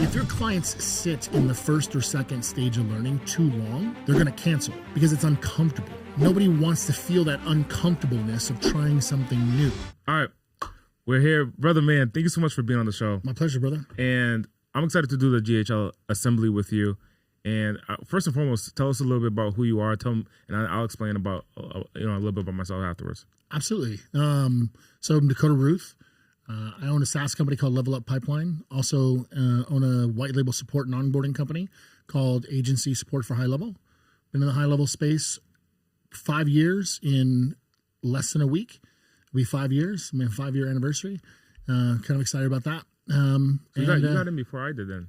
If your clients sit in the first or second stage of learning too long, they're going to cancel because it's uncomfortable. Nobody wants to feel that uncomfortableness of trying something new. All right. We're here. Brother man, thank you so much for being on the show. My pleasure, brother. And I'm excited to do the GHL Assembly with you. And first and foremost, tell us a little bit about who you are. And I'll explain about a little bit about myself afterwards. Absolutely. So I'm Dakota Ruth. I own a SaaS company called Level Up Pipeline. Also own a white label support and onboarding company called Agency Support for High Level. Been in the high level space 5 years in less than a week. It'll be 5 years. I mean, 5-year anniversary. Kind of excited about that. You got in before I did then.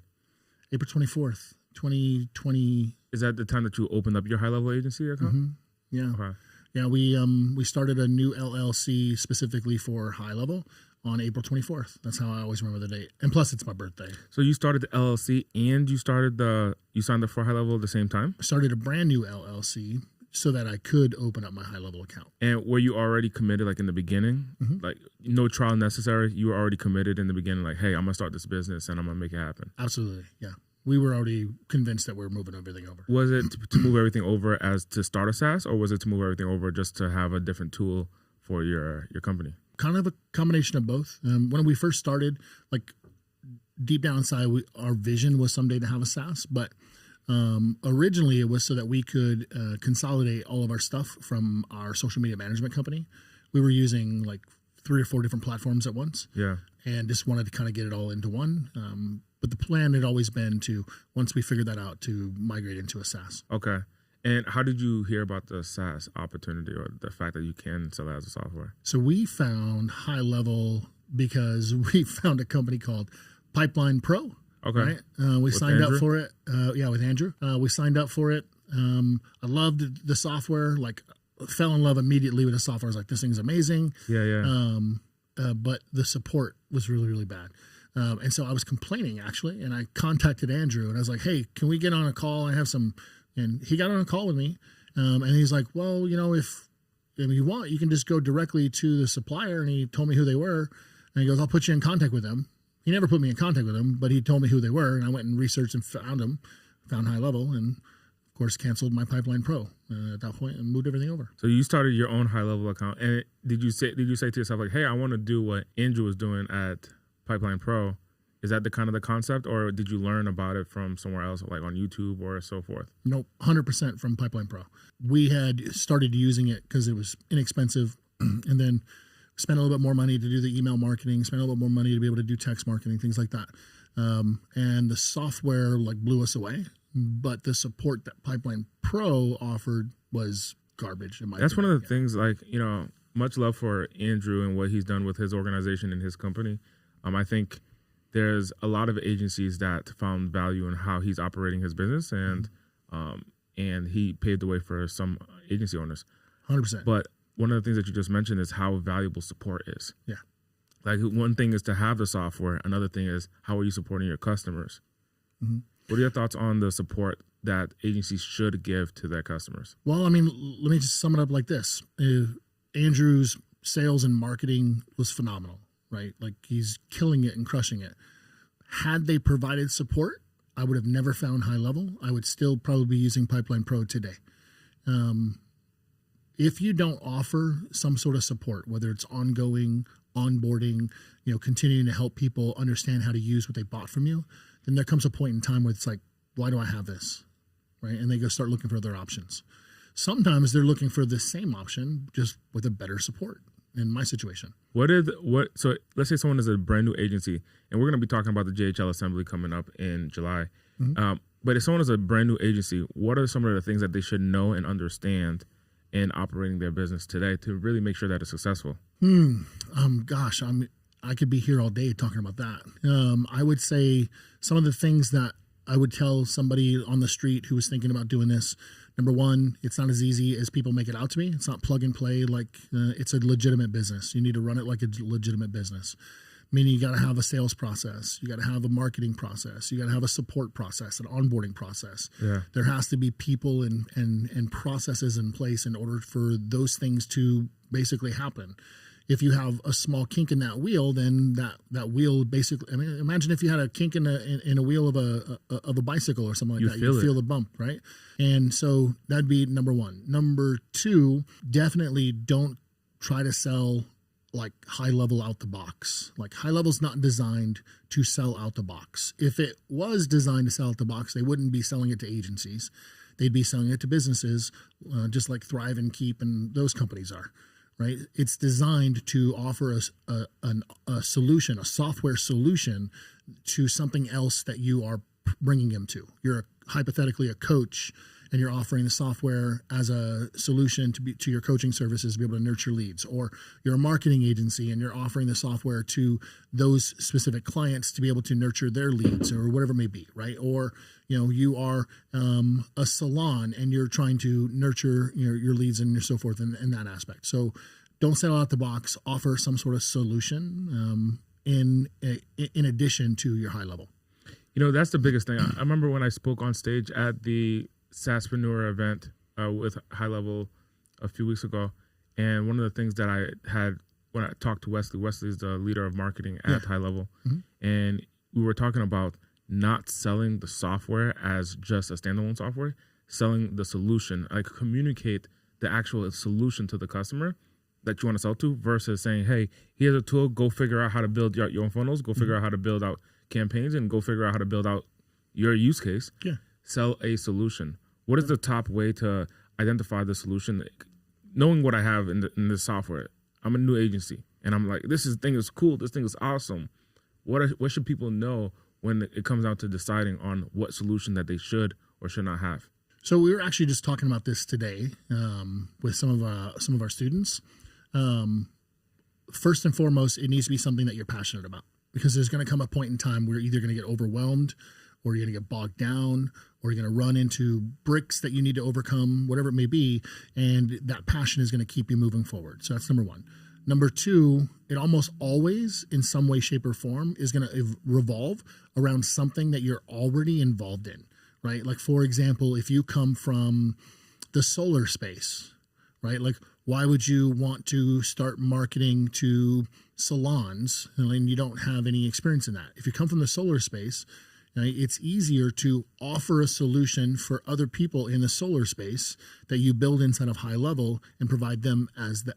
April 24th, 2020. Is that the time that you opened up your high level agency account? Mm-hmm. Yeah. Okay. Yeah, we started a new LLC specifically for high level on April 24th. That's how I always remember the date. And plus, it's my birthday. So you started the LLC and you signed up for high level at the same time? I started a brand new LLC so that I could open up my high level account. And were you already committed, like in the beginning? Mm-hmm. Like no trial necessary? You were already committed in the beginning, like, hey, I'm going to start this business and I'm going to make it happen. Absolutely, yeah. We were already convinced that we were moving everything over. Was it to move everything over as to start a SaaS, or was it to move everything over just to have a different tool for your company? Kind of a combination of both. When we first started, like deep down inside, our vision was someday to have a SaaS, but originally it was so that we could consolidate all of our stuff from our social media management company. We were using like 3 or 4 different platforms at once. Yeah. And just wanted to kind of get it all into one. But the plan had always been to, once we figured that out, to migrate into a SaaS. Okay. And how did you hear about the SaaS opportunity or the fact that you can sell it as a software? So we found high level because we found a company called Pipeline Pro. Okay. Right? We signed Andrew? up for it. With Andrew. We signed up for it. I loved the software. Like, fell in love immediately with the software. I was like, this thing's amazing. Yeah. But the support was really, really bad. And so I was complaining, actually, and I contacted Andrew, and I was like, hey, can we get on a call? And he got on a call with me, and he's like, well, if you want, you can just go directly to the supplier. And he told me who they were, and he goes, I'll put you in contact with them. He never put me in contact with them, but he told me who they were, and I went and researched and found them, found high level, and of course canceled my Pipeline Pro at that point and moved everything over. So you started your own high level account, and did you say to yourself like, hey, I want to do what Andrew was doing at Pipeline Pro? Is that the kind of the concept, or did you learn about it from somewhere else, like on YouTube or so forth? Nope, 100% from Pipeline Pro. We had started using it because it was inexpensive, and then spent a little bit more money to do the email marketing, spent a little bit more money to be able to do text marketing, things like that. And the software like blew us away, but the support that Pipeline Pro offered was garbage in my That's opinion. one of the things, like, much love for Andrew and what he's done with his organization and his company. I think there's a lot of agencies that found value in how he's operating his business, and he paved the way for some agency owners. 100%. But one of the things that you just mentioned is how valuable support is. Yeah. Like, one thing is to have the software. Another thing is, how are you supporting your customers? Mm-hmm. What are your thoughts on the support that agencies should give to their customers? Well, I mean, let me just sum it up like this. Andrew's sales and marketing was phenomenal, right? Like, he's killing it and crushing it. Had they provided support, I would have never found high level. I would still probably be using Pipeline Pro today. If you don't offer some sort of support, whether it's ongoing, onboarding, continuing to help people understand how to use what they bought from you, then there comes a point in time where it's like, why do I have this? Right? And they go start looking for other options. Sometimes they're looking for the same option, just with a better support. In my situation. So let's say someone is a brand new agency, and we're going to be talking about the GHL Assembly coming up in July. Mm-hmm. But if someone is a brand new agency, what are some of the things that they should know and understand in operating their business today to really make sure that it's successful? Gosh, I could be here all day talking about that. I would say some of the things that I would tell somebody on the street who was thinking about doing this. Number one, it's not as easy as people make it out to be. It's not plug and play. Like it's a legitimate business. You need to run it like a legitimate business. Meaning you got to have a sales process. You got to have a marketing process. You got to have a support process, an onboarding process. Yeah. There has to be people and processes in place in order for those things to basically happen. if you have a small kink in that wheel, then that wheel basically, I mean, imagine if you had a kink in a wheel of a bicycle or something like that, you feel the bump, right? And so that'd be number one. Number two, definitely don't try to sell like high level out the box. Like high level's not designed to sell out the box. If it was designed to sell out the box, they wouldn't be selling it to agencies. They'd be selling it to businesses, just like Thrive and Keep and those companies are, right? It's designed to offer us a solution, a software solution to something else that you are bringing them to. You're hypothetically a coach, and you're offering the software as a solution to your coaching services to be able to nurture leads, or you're a marketing agency and you're offering the software to those specific clients to be able to nurture their leads or whatever it may be, right? Or, you are a salon and you're trying to nurture your leads and so forth in that aspect. So don't sell out the box, offer some sort of solution in addition to your high level. That's the biggest thing. I remember when I spoke on stage at the SaaSpreneur event with High Level a few weeks ago, and one of the things that I had when I talked to Wesley's the leader of marketing at High Level, and we were talking about not selling the software as just a standalone software, selling the solution, like communicate the actual solution to the customer that you want to sell to, versus saying, hey, here's a tool, go figure out how to build your own funnels, go figure out how to build out campaigns, and go figure out how to build out your use case. Sell a solution. What is the top way to identify the solution? Knowing what I have in this software, I'm a new agency, and I'm like, this thing is cool. This thing is awesome. What should people know when it comes out to deciding on what solution that they should or should not have? So we were actually just talking about this today with some of our students. First and foremost, it needs to be something that you're passionate about, because there's going to come a point in time where you're either going to get overwhelmed, or you're going to get bogged down, or you're going to run into bricks that you need to overcome, whatever it may be, and that passion is going to keep you moving forward. So that's number one. Number two, it almost always, in some way, shape, or form, is going to revolve around something that you're already involved in, right? Like, for example, if you come from the solar space, right? Like, why would you want to start marketing to salons and you don't have any experience in that? If you come from the solar space, right, it's easier to offer a solution for other people in the solar space that you build inside of High Level and provide them as that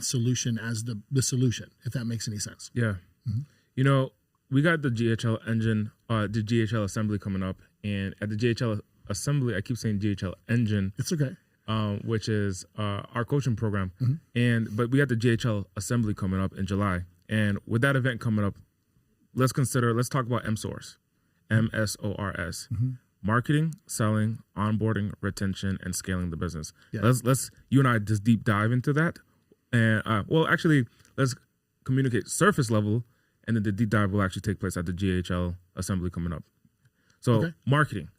solution as the solution, if that makes any sense. Yeah. We got the GHL Engine, the GHL Assembly coming up, and at the GHL Assembly, I keep saying GHL Engine. It's okay. Which is our coaching program, but we got the GHL Assembly coming up in July, and with that event coming up, let's talk about MSORS, MSORS, marketing, selling, onboarding, retention, and scaling the business. Let's you and I just deep dive into that, and actually let's communicate surface level, and then the deep dive will actually take place at the GHL Assembly coming up. So marketing.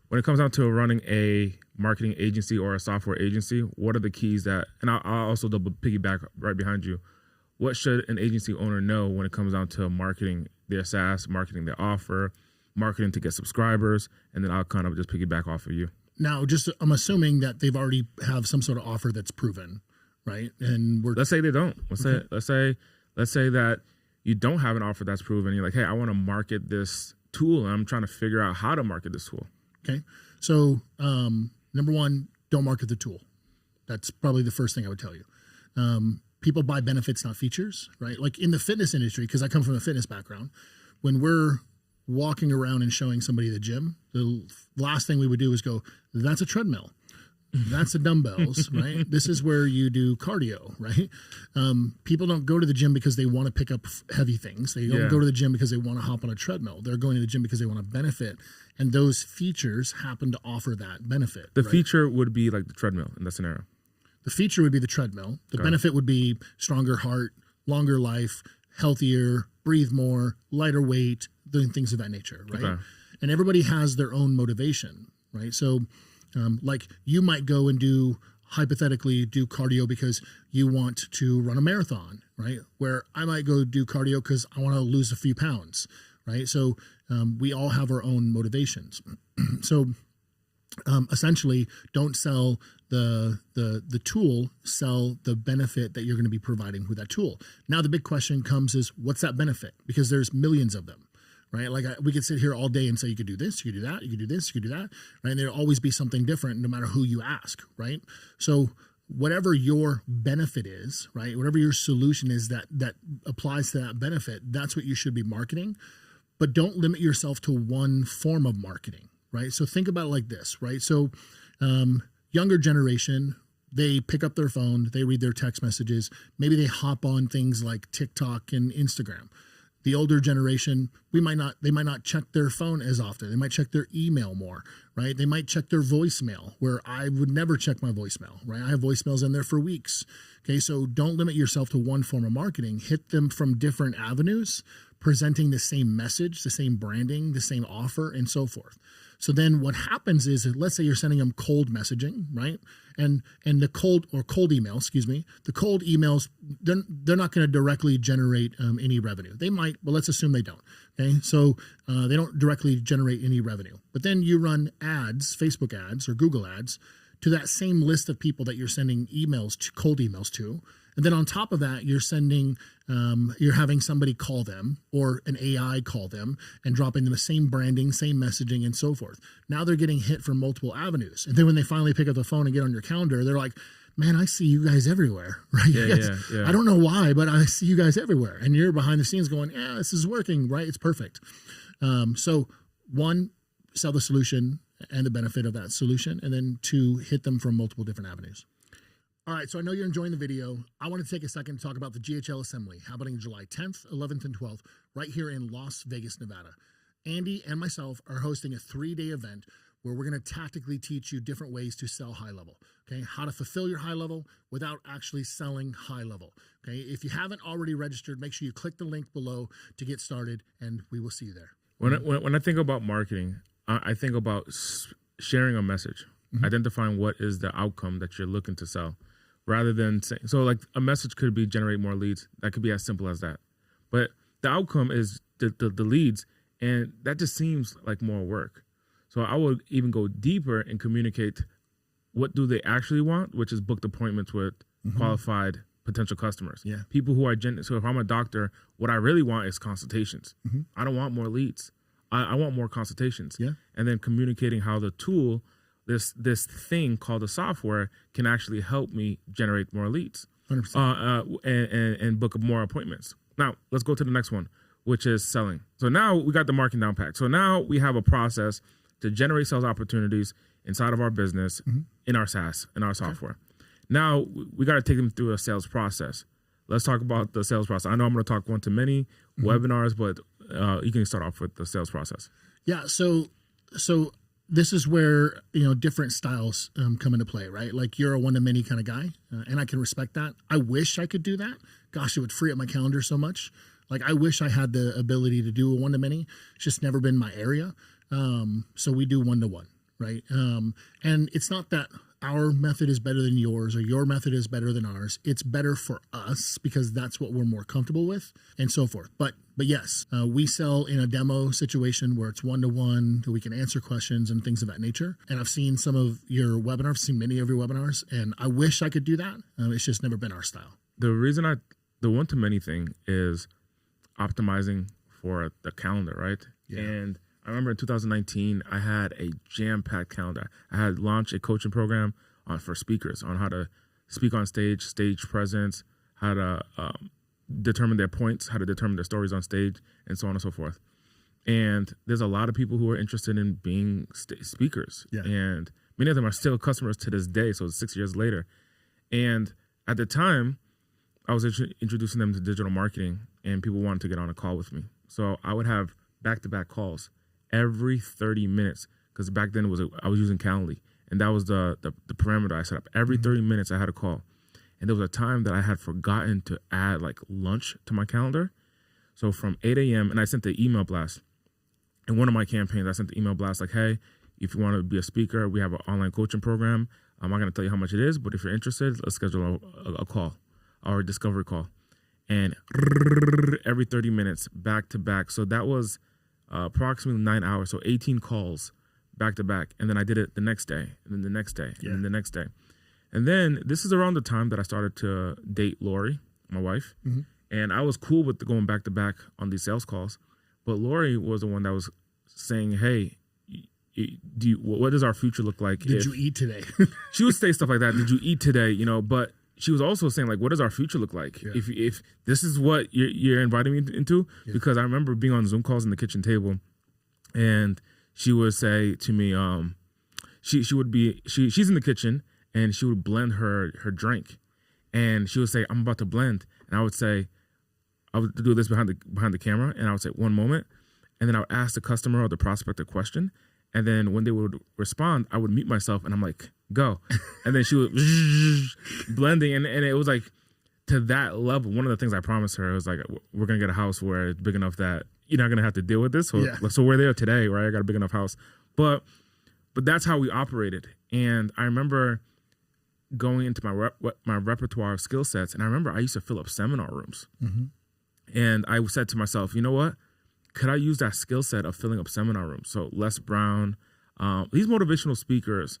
When it comes down to running a marketing agency or a software agency, what are the keys that, and I'll also double piggyback right behind you. What should an agency owner know when it comes down to marketing their SaaS, marketing their offer, marketing to get subscribers, and then I'll kind of just piggyback off of you. Now, I'm assuming that they've already have some sort of offer that's proven, right? And let's say they don't. Let's say that you don't have an offer that's proven. You're like, hey, I want to market this tool, and I'm trying to figure out how to market this tool. Okay. So, number one, don't market the tool. That's probably the first thing I would tell you. People buy benefits, not features, right? Like in the fitness industry, because I come from a fitness background, when we're walking around and showing somebody the gym, the last thing we would do is go, that's a treadmill. That's the dumbbells, right? This is where you do cardio, right? People don't go to the gym because they want to pick up heavy things. They don't go to the gym because they want to hop on a treadmill. They're going to the gym because they want to benefit. And those features happen to offer that benefit. The feature would be like the treadmill in that scenario. The feature would be the treadmill. The benefit would be stronger heart, longer life, healthier, breathe more, lighter weight, doing things of that nature, right? Okay. And everybody has their own motivation, right? So like you might go and hypothetically do cardio because you want to run a marathon, right? Where I might go do cardio because I want to lose a few pounds, right? So we all have our own motivations. So essentially don't sell the tool, sell the benefit that you're going to be providing with that tool. Now the big question comes is, what's that benefit? Because there's millions of them, right? Like we could sit here all day and say, you could do this, you could do that, you could do this, you could do that, right? And there'll always be something different no matter who you ask, right? So whatever your benefit is, right? Whatever your solution is that applies to that benefit, that's what you should be marketing. But don't limit yourself to one form of marketing, right? So think about it like this, right? So younger generation, they pick up their phone, they read their text messages, maybe they hop on things like TikTok and Instagram. The older generation, they might not check their phone as often. They might check their email more, right? They might check their voicemail, where I would never check my voicemail, right? I have voicemails in there for weeks. Okay, so don't limit yourself to one form of marketing. Hit them from different avenues, presenting the same message, the same branding, the same offer, and so forth. So then what happens is, let's say you're sending them cold messaging, right? And the cold emails, the cold emails, they're not going to directly generate any revenue. They might, but let's assume they don't. Okay, so they don't directly generate any revenue. But then you run ads, Facebook ads or Google ads, to that same list of people that you're sending emails to, cold emails to. And then on top of that, you're having somebody call them, or an AI call them, and dropping them the same branding, same messaging, and so forth. Now they're getting hit from multiple avenues. And then when they finally pick up the phone and get on your calendar, they're like, man, I see you guys everywhere, right? Yeah. I don't know why, but I see you guys everywhere. And you're behind the scenes going, yeah, this is working, right? It's perfect. So one, sell the solution and the benefit of that solution. And then two, hit them from multiple different avenues. All right, so I know you're enjoying the video. I want to take a second to talk about the GHL Assembly happening July 10th, 11th, and 12th right here in Las Vegas, Nevada. Andy and myself are hosting a 3-day event where we're going to tactically teach you different ways to sell high level, okay? How to fulfill your high level without actually selling high level, okay? If you haven't already registered, make sure you click the link below to get started, and we will see you there. When I think about marketing, I think about sharing a message, identifying what is the outcome that you're looking to sell. Rather than saying, so like a message could be generate more leads. That could be as simple as that. But the outcome is the leads, and that just seems like more work. So I would even go deeper and communicate what do they actually want, which is booked appointments with qualified potential customers. Yeah. People who are so if I'm a doctor, what I really want is consultations. I don't want more leads. I want more consultations. Yeah. And then communicating how the tool, this thing called the software, can actually help me generate more leads and book up more appointments. Now, let's go to the next one, which is selling. So now we got the marketing down packed. So now we have a process to generate sales opportunities inside of our business, in our SaaS, in our software. Now we got to take them through a sales process. Let's talk about the sales process. I know I'm going to talk one-to-many webinars, but you can start off with the sales process. Yeah, so this is where, different styles come into play, right? Like you're a one-to-many kind of guy, and I can respect that. I wish I could do that. Gosh, it would free up my calendar so much. Like I wish I had the ability to do a one-to-many. It's just never been my area. So we do one-to-one, right? And it's not that our method is better than yours or your method is better than ours. It's better for us because that's what we're more comfortable with, and so forth. But yes, we sell in a demo situation where it's one-to-one, that we can answer questions and things of that nature. And I've seen some of your webinars, I've seen many of your webinars, and I wish I could do that. It's just never been our style. The reason the one-to-many thing is optimizing for the calendar, right? Yeah. And I remember in 2019, I had a jam-packed calendar. I had launched a coaching program for speakers on how to speak on stage, stage presence, how to determine their points, how to determine their stories on stage, and so on and so forth. And there's a lot of people who are interested in being speakers. Yeah. And many of them are still customers to this day, so 6 years later. And at the time, I was introducing them to digital marketing, and people wanted to get on a call with me. So I would have back-to-back calls every 30 minutes, because back then I was using Calendly, and that was the parameter I set up. Every 30 minutes I had a call. And there was a time that I had forgotten to add like lunch to my calendar. So from 8 a.m., and I sent the email blast. In one of my campaigns, I sent the email blast like, hey, if you want to be a speaker, we have an online coaching program. I'm not going to tell you how much it is, but if you're interested, let's schedule a call or a discovery call. And every 30 minutes, back to back. So that was approximately 9 hours. So 18 calls back to back. And then I did it the next day, and then the next day, and then the next day. And then this is around the time that I started to date Lori, my wife. Mm-hmm. And I was cool with going back to back on these sales calls. But Lori was the one that was saying, hey, what does our future look like? Did you eat today? She would say stuff like that. Did you eat today? You know, but she was also saying, like, what does our future look like? Yeah. If this is what you're inviting me into? Yeah. Because I remember being on Zoom calls in the kitchen table, and she would say to me, she's in the kitchen, and she would blend her drink, and she would say, I'm about to blend. And I would say, I would do this behind the camera, and I would say, one moment. And then I would ask the customer or the prospect a question. And then when they would respond, I would mute myself, and I'm like, go. And then she would blending. And it was like to that level. One of the things I promised her was like, we're going to get a house where it's big enough that you're not going to have to deal with this. So we're there today, right? I got a big enough house. But that's how we operated. And I remember going into my repertoire of skill sets. And I remember I used to fill up seminar rooms. Mm-hmm. And I said to myself, you know what? Could I use that skill set of filling up seminar rooms? So Les Brown, these motivational speakers,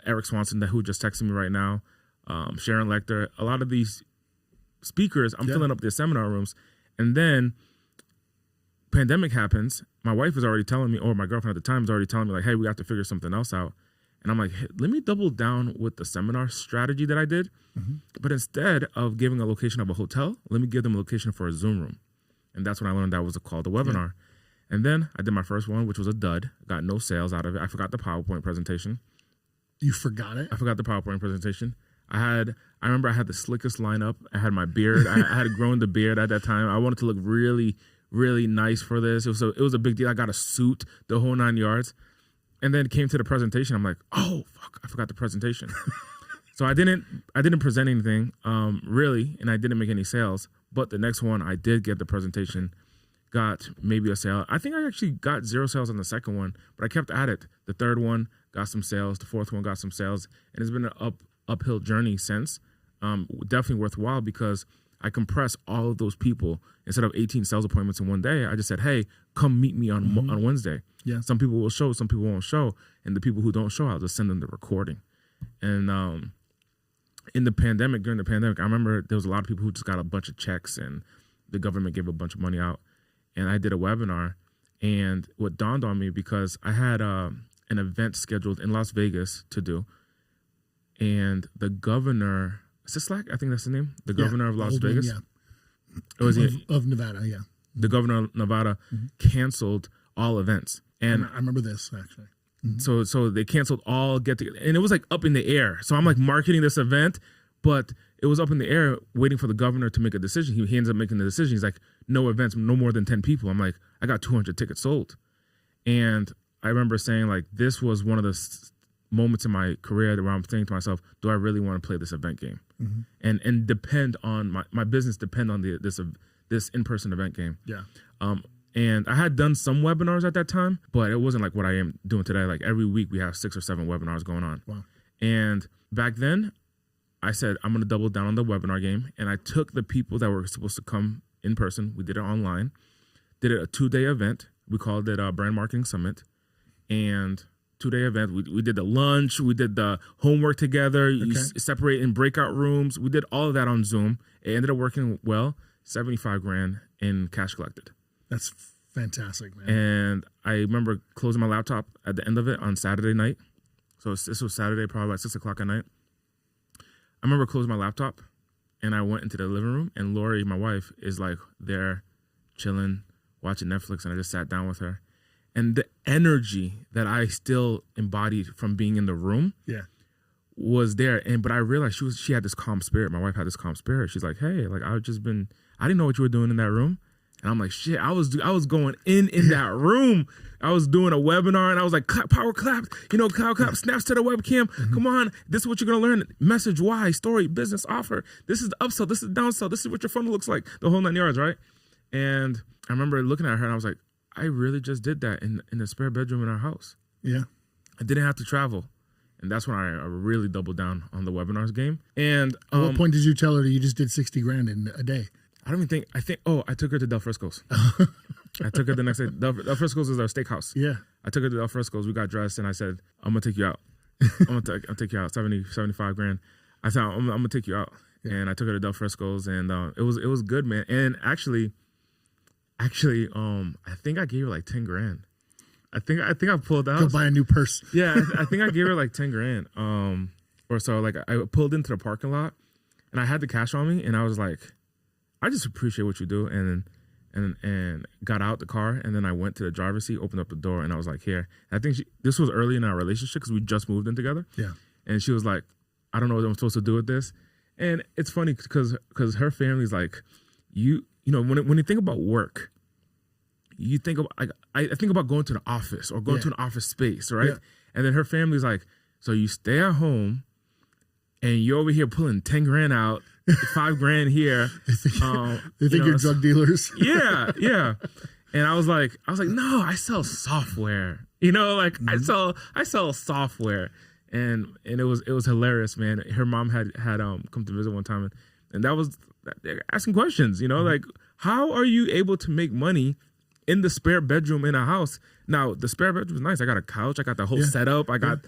Eric Swanson, who just texted me right now, Sharon Lecter, a lot of these speakers, I'm filling up their seminar rooms. And then pandemic happens. My wife was already telling me, or my girlfriend at the time was already telling me, like, hey, we have to figure something else out. And I'm like, hey, let me double down with the seminar strategy that I did. Mm-hmm. But instead of giving a location of a hotel, let me give them a location for a Zoom room. And that's when I learned that was called a webinar. Yeah. And then I did my first one, which was a dud. Got no sales out of it. I forgot the PowerPoint presentation. You forgot it? I forgot the PowerPoint presentation. I remember I had the slickest lineup. I had my beard. I had grown the beard at that time. I wanted to look really, really nice for this. It was a big deal. I got a suit, the whole 9 yards. And then it came to the presentation. I'm like, oh, fuck, I forgot the presentation. So I didn't present anything, really, and I didn't make any sales. But the next one, I did get the presentation, got maybe a sale. I think I actually got 0 sales on the second one, but I kept at it. The third one got some sales. The fourth one got some sales. And it's been an uphill journey since. Definitely worthwhile because I compressed all of those people. Instead of 18 sales appointments in one day, I just said, hey, come meet me on Wednesday. Yeah. Some people will show, some people won't show. And the people who don't show, I'll just send them the recording. And during the pandemic, I remember there was a lot of people who just got a bunch of checks and the government gave a bunch of money out. And I did a webinar. And what dawned on me, because I had an event scheduled in Las Vegas to do. And the governor, is it Slack? I think that's the name. The governor of Las Vegas. Yeah. It was of Nevada, yeah. The governor of Nevada canceled all events. And I remember this, actually. Mm-hmm. So they canceled all get-together. And it was like up in the air. So I'm like marketing this event, but it was up in the air waiting for the governor to make a decision. He ends up making the decision. He's like, no events, no more than 10 people. I'm like, I got 200 tickets sold. And I remember saying, like, this was one of the moments in my career where I'm thinking to myself, do I really want to play this event game? Mm-hmm. And depend on my business depend on this in-person event game. Yeah. And I had done some webinars at that time, but it wasn't like what I am doing today. Like every week we have 6 or 7 webinars going on. Wow. And back then I said, I'm going to double down on the webinar game. And I took the people that were supposed to come in person. We did it online, did it a 2-day event. We called it a Brand Marketing Summit. And 2-day event. We did the lunch. We did the homework together. Okay. You separate in breakout rooms. We did all of that on Zoom. It ended up working well. $75,000 in cash collected. That's fantastic, man. And I remember closing my laptop at the end of it on Saturday night. So this was Saturday, probably about 6 o'clock at night. I remember closing my laptop and I went into the living room and Lori, my wife, is like there chilling, watching Netflix, and I just sat down with her. And the energy that I still embodied from being in the room was there. But I realized she had this calm spirit. My wife had this calm spirit. She's like, hey, like I didn't know what you were doing in that room. And I'm like, shit, I was going in that room. I was doing a webinar and I was like, power clap, clap, snaps to the webcam. Mm-hmm. Come on. This is what you're going to learn. Message, why, story, business, offer. This is the upsell. This is the downsell. This is what your funnel looks like. The whole 9 yards, right? And I remember looking at her and I was like, I really just did that in the spare bedroom in our house. Yeah. I didn't have to travel. And that's when I really doubled down on the webinars game. And at what point did you tell her that you just did $60,000 in a day? I took her to Del Frisco's. I took her the next day. Del Frisco's is our steakhouse. Yeah. I took her to Del Frisco's. We got dressed, and I said, I'm going to take you out. I'll take you out, 75 grand. I said, I'm going to take you out. Yeah. And I took her to Del Frisco's, and it was good, man. And actually, I think I gave her like 10 grand. I think I pulled out. Go buy a new purse. Yeah, I think I gave her like 10 grand or so. Like I pulled into the parking lot, and I had the cash on me, and I was like, I just appreciate what you do, and got out the car, and then I went to the driver's seat, opened up the door, and I was like, here. And I think this was early in our relationship because we just moved in together. Yeah. And she was like, I don't know what I'm supposed to do with this. And it's funny because her family's like, you know, when you think about work, you think of, I think about going to the office or going to an office space, right? Yeah. And then her family's like, so you stay at home and you're over here pulling 10 grand out, 5 grand here. They think you're drug dealers. Yeah, yeah. And I was like, no, I sell software. You know, like I sell software. And it was hilarious, man. Her mom had come to visit one time, and that was asking questions, you know, like, how are you able to make money in the spare bedroom in a house? Now, the spare bedroom is nice. I got a couch. I got the whole setup. I got,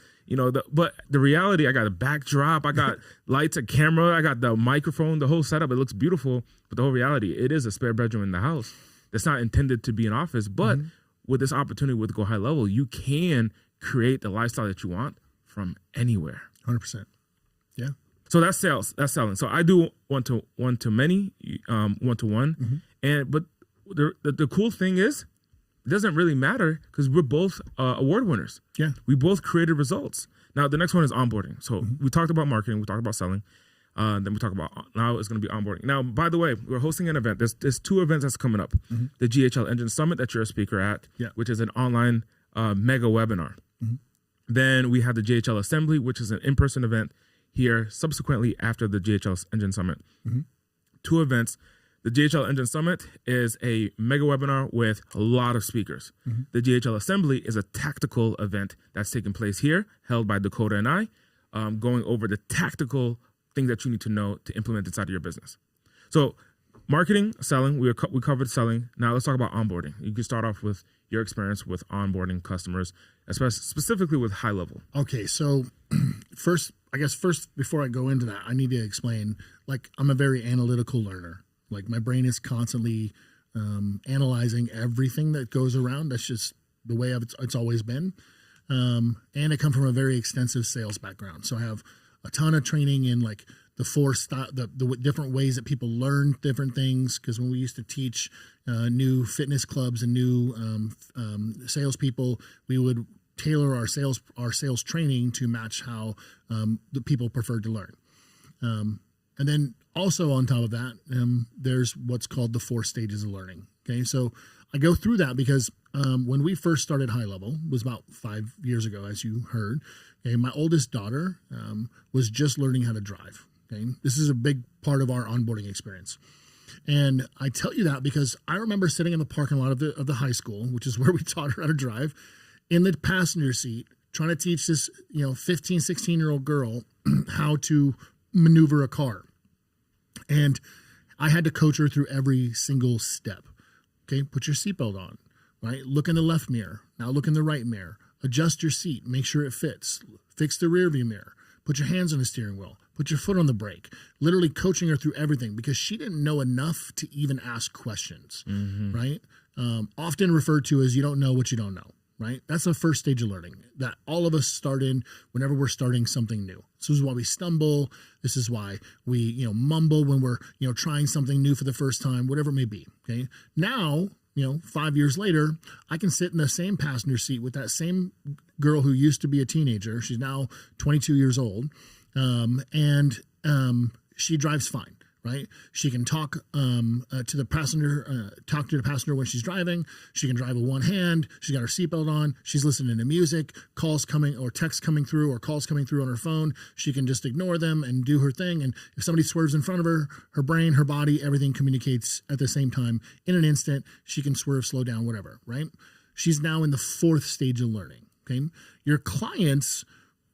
but the reality, I got a backdrop. I got lights, a camera. I got the microphone, the whole setup. It looks beautiful. But the whole reality, it is a spare bedroom in the house. That's not intended to be an office. But with this opportunity with Go High Level, you can create the lifestyle that you want from anywhere. 100%. Yeah. So that's sales. That's selling. So I do one-to-many, one-to-one. But the cool thing is, it doesn't really matter because we're both award winners. Yeah. We both created results. Now, the next one is onboarding. So we talked about marketing. We talked about selling. Then we talk about, now it's going to be onboarding. Now, by the way, we're hosting an event. There's 2 events that's coming up. The GHL Engine Summit that you're a speaker at, which is an online mega webinar. Then we have the GHL Assembly, which is an in-person event here subsequently after the GHL Engine Summit. 2 events. The GHL Engine Summit is a mega webinar with a lot of speakers. The GHL Assembly is a tactical event that's taking place here, held by Dakota and I, going over the tactical things that you need to know to implement inside of your business. So marketing, selling, we covered selling. Now let's talk about onboarding. You can start off with your experience with onboarding customers, especially specifically with high level. Okay, so first, before I go into that, I need to explain, like, I'm a very analytical learner. Like, my brain is constantly analyzing everything that goes around. That's just the way it's always been. And I come from a very extensive sales background. So I have a ton of training in, like, the different ways that people learn different things. Because when we used to teach new fitness clubs and new salespeople, we would tailor our sales training to match how the people preferred to learn. And then also on top of that, there's what's called the 4 stages of learning. Okay, so I go through that because when we first started High Level, it was about 5 years ago, as you heard. Okay, my oldest daughter was just learning how to drive. Okay, this is a big part of our onboarding experience. And I tell you that because I remember sitting in the parking lot of the high school, which is where we taught her how to drive, in the passenger seat, trying to teach this 15, 16-year-old girl how to maneuver a car. And I had to coach her through every single step. Okay, put your seatbelt on, right? Look in the left mirror. Now look in the right mirror. Adjust your seat. Make sure it fits. Fix the rear view mirror. Put your hands on the steering wheel. Put your foot on the brake. Literally coaching her through everything because she didn't know enough to even ask questions, right? Often referred to as you don't know what you don't know, right? That's the first stage of learning that all of us start in whenever we're starting something new. This is why we stumble. This is why we, mumble when we're, trying something new for the first time, whatever it may be. Okay. Now, 5 years later, I can sit in the same passenger seat with that same girl who used to be a teenager. She's now 22 years old. And she drives fine. Right? She can talk to the passenger when she's driving. She can drive with one hand. She's got her seatbelt on. She's listening to music, calls coming or texts coming through or calls coming through on her phone. She can just ignore them and do her thing. And if somebody swerves in front of her, her brain, her body, everything communicates at the same time. In an instant, she can swerve, slow down, whatever, right? She's now in the 4th stage of learning, okay? Your clients,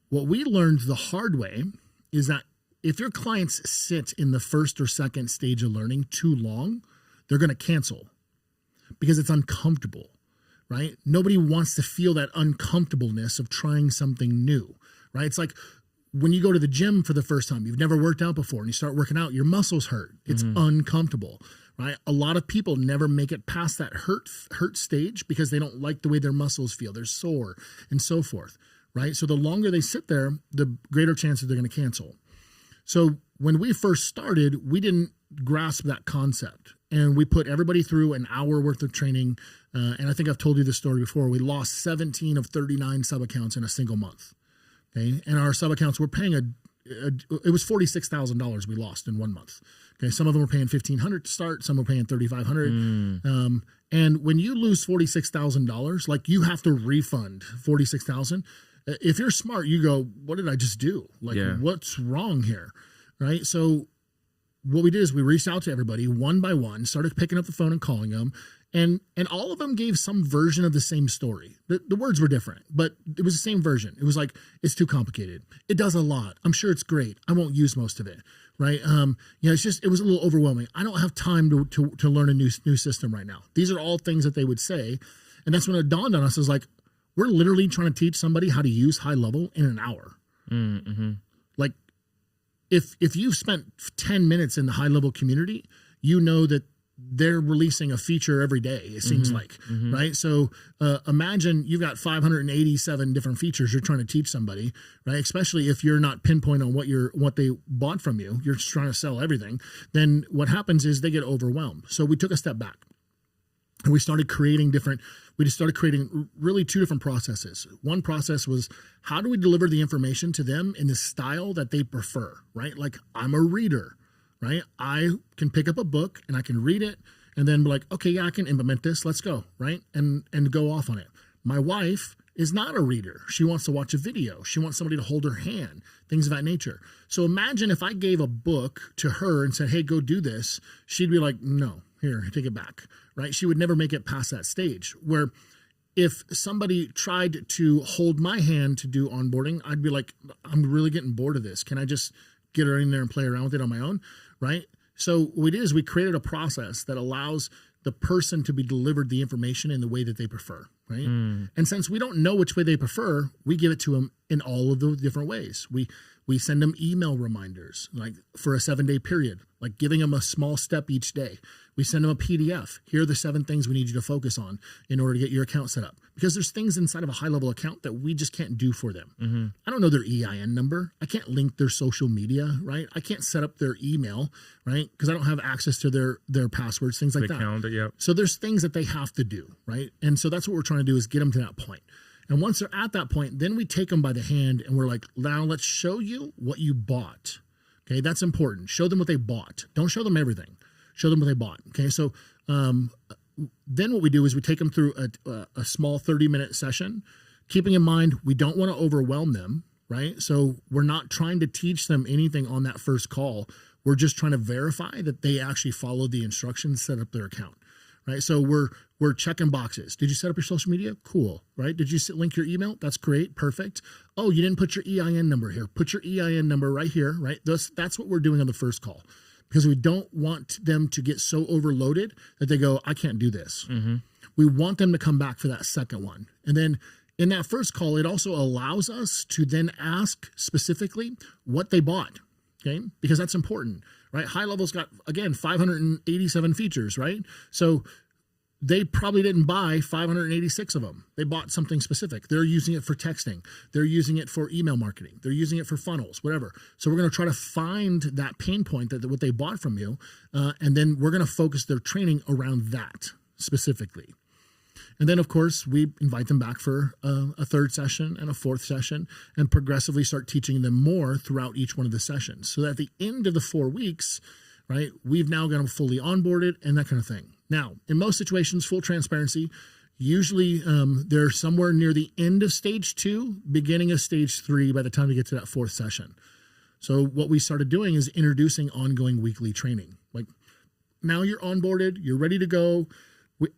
what we learned the hard way is that if your clients sit in the 1st or 2nd stage of learning too long, they're going to cancel because it's uncomfortable, right? Nobody wants to feel that uncomfortableness of trying something new, right? It's like when you go to the gym for the first time, you've never worked out before, and you start working out, your muscles hurt. It's uncomfortable, right? A lot of people never make it past that hurt stage because they don't like the way their muscles feel. They're sore and so forth, right? So the longer they sit there, the greater chance that they're going to cancel. So when we first started, we didn't grasp that concept, and we put everybody through an hour worth of training. And I think I've told you this story before. We lost 17 of 39 sub-accounts in a single month. Okay. And our sub-accounts were paying it was $46,000 we lost in 1 month. Okay. Some of them were paying $1,500 to start. Some were paying $3,500. And when you lose $46,000, like, you have to refund $46,000. If you're smart, you go, what did I just do? Like, what's wrong here? Right. So what we did is we reached out to everybody one by one, started picking up the phone and calling them. And all of them gave some version of the same story. The words were different, but it was the same version. It was like, it's too complicated. It does a lot. I'm sure it's great. I won't use most of it, right? It was a little overwhelming. I don't have time to learn a new system right now. These are all things that they would say. And that's when it dawned on us, is like, we're literally trying to teach somebody how to use high level in an hour. Like, if you've spent 10 minutes in the high level community, you know that they're releasing a feature every day, it seems like, right? So imagine you've got 587 different features you're trying to teach somebody, right? Especially if you're not pinpoint on what they bought from you, you're just trying to sell everything. Then what happens is they get overwhelmed. So we took a step back, and we started creating really two different processes. One process was, how do we deliver the information to them in the style that they prefer, right? Like, I'm a reader, right? I can pick up a book and I can read it and then be like, okay, yeah, I can implement this. Let's go, right? And go off on it. My wife is not a reader. She wants to watch a video. She wants somebody to hold her hand, things of that nature. So imagine if I gave a book to her and said, hey, go do this. She'd be like, no, here, take it back, right? She would never make it past that stage. Where if somebody tried to hold my hand to do onboarding, I'd be like, I'm really getting bored of this. Can I just get her in there and play around with it on my own? Right? So what it is, we created a process that allows the person to be delivered the information in the way that they prefer, right? And since we don't know which way they prefer, we give it to them in all of the different ways. We send them email reminders, like for a 7-day period, like giving them a small step each day. We send them a PDF. Here are the 7 things we need you to focus on in order to get your account set up. Because there's things inside of a high-level account that we just can't do for them. I don't know their EIN number. I can't link their social media, right? I can't set up their email, right? Because I don't have access to their passwords, things like that. Calendar, yep. So there's things that they have to do, right? And so that's what we're trying to do, is get them to that point. And once they're at that point, then we take them by the hand and we're like, now let's show you what you bought. Okay, that's important. Show them what they bought. Don't show them everything. Show them what they bought. Okay, so then what we do is we take them through a small 30-minute session, keeping in mind we don't want to overwhelm them, right? So we're not trying to teach them anything on that first call. We're just trying to verify that they actually followed the instructions, set up their account, right? So we're checking boxes. Did you set up your social media? Cool, right? Did you link your email? That's great, perfect. Oh, you didn't put your EIN number here. Put your EIN number right here, right? That's what we're doing on the first call, because we don't want them to get so overloaded that they go, I can't do this. We want them to come back for that second one. And then in that first call, it also allows us to then ask specifically what they bought, okay? Because that's important, right? High Level's got, again, 587 features, right? So they probably didn't buy 586 of them. They bought something specific. They're using it for texting. They're using it for email marketing. They're using it for funnels, whatever. So we're going to try to find that pain point, that what they bought from you, and then we're going to focus their training around that specifically. And then, of course, we invite them back for a third session and a fourth session, and progressively start teaching them more throughout each one of the sessions. So that at the end of the 4 weeks, right, we've now got them fully onboarded and that kind of thing. Now, in most situations, full transparency, usually they're somewhere near the end of stage 2, beginning of stage 3 by the time we get to that 4th session. So what we started doing is introducing ongoing weekly training. Like, now you're onboarded, you're ready to go.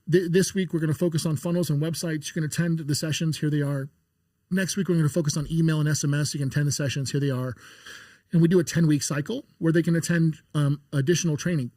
This week, we're going to focus on funnels and websites. You can attend the sessions. Here they are. Next week, we're going to focus on email and SMS. You can attend the sessions. Here they are. And we do a 10-week cycle where they can attend additional training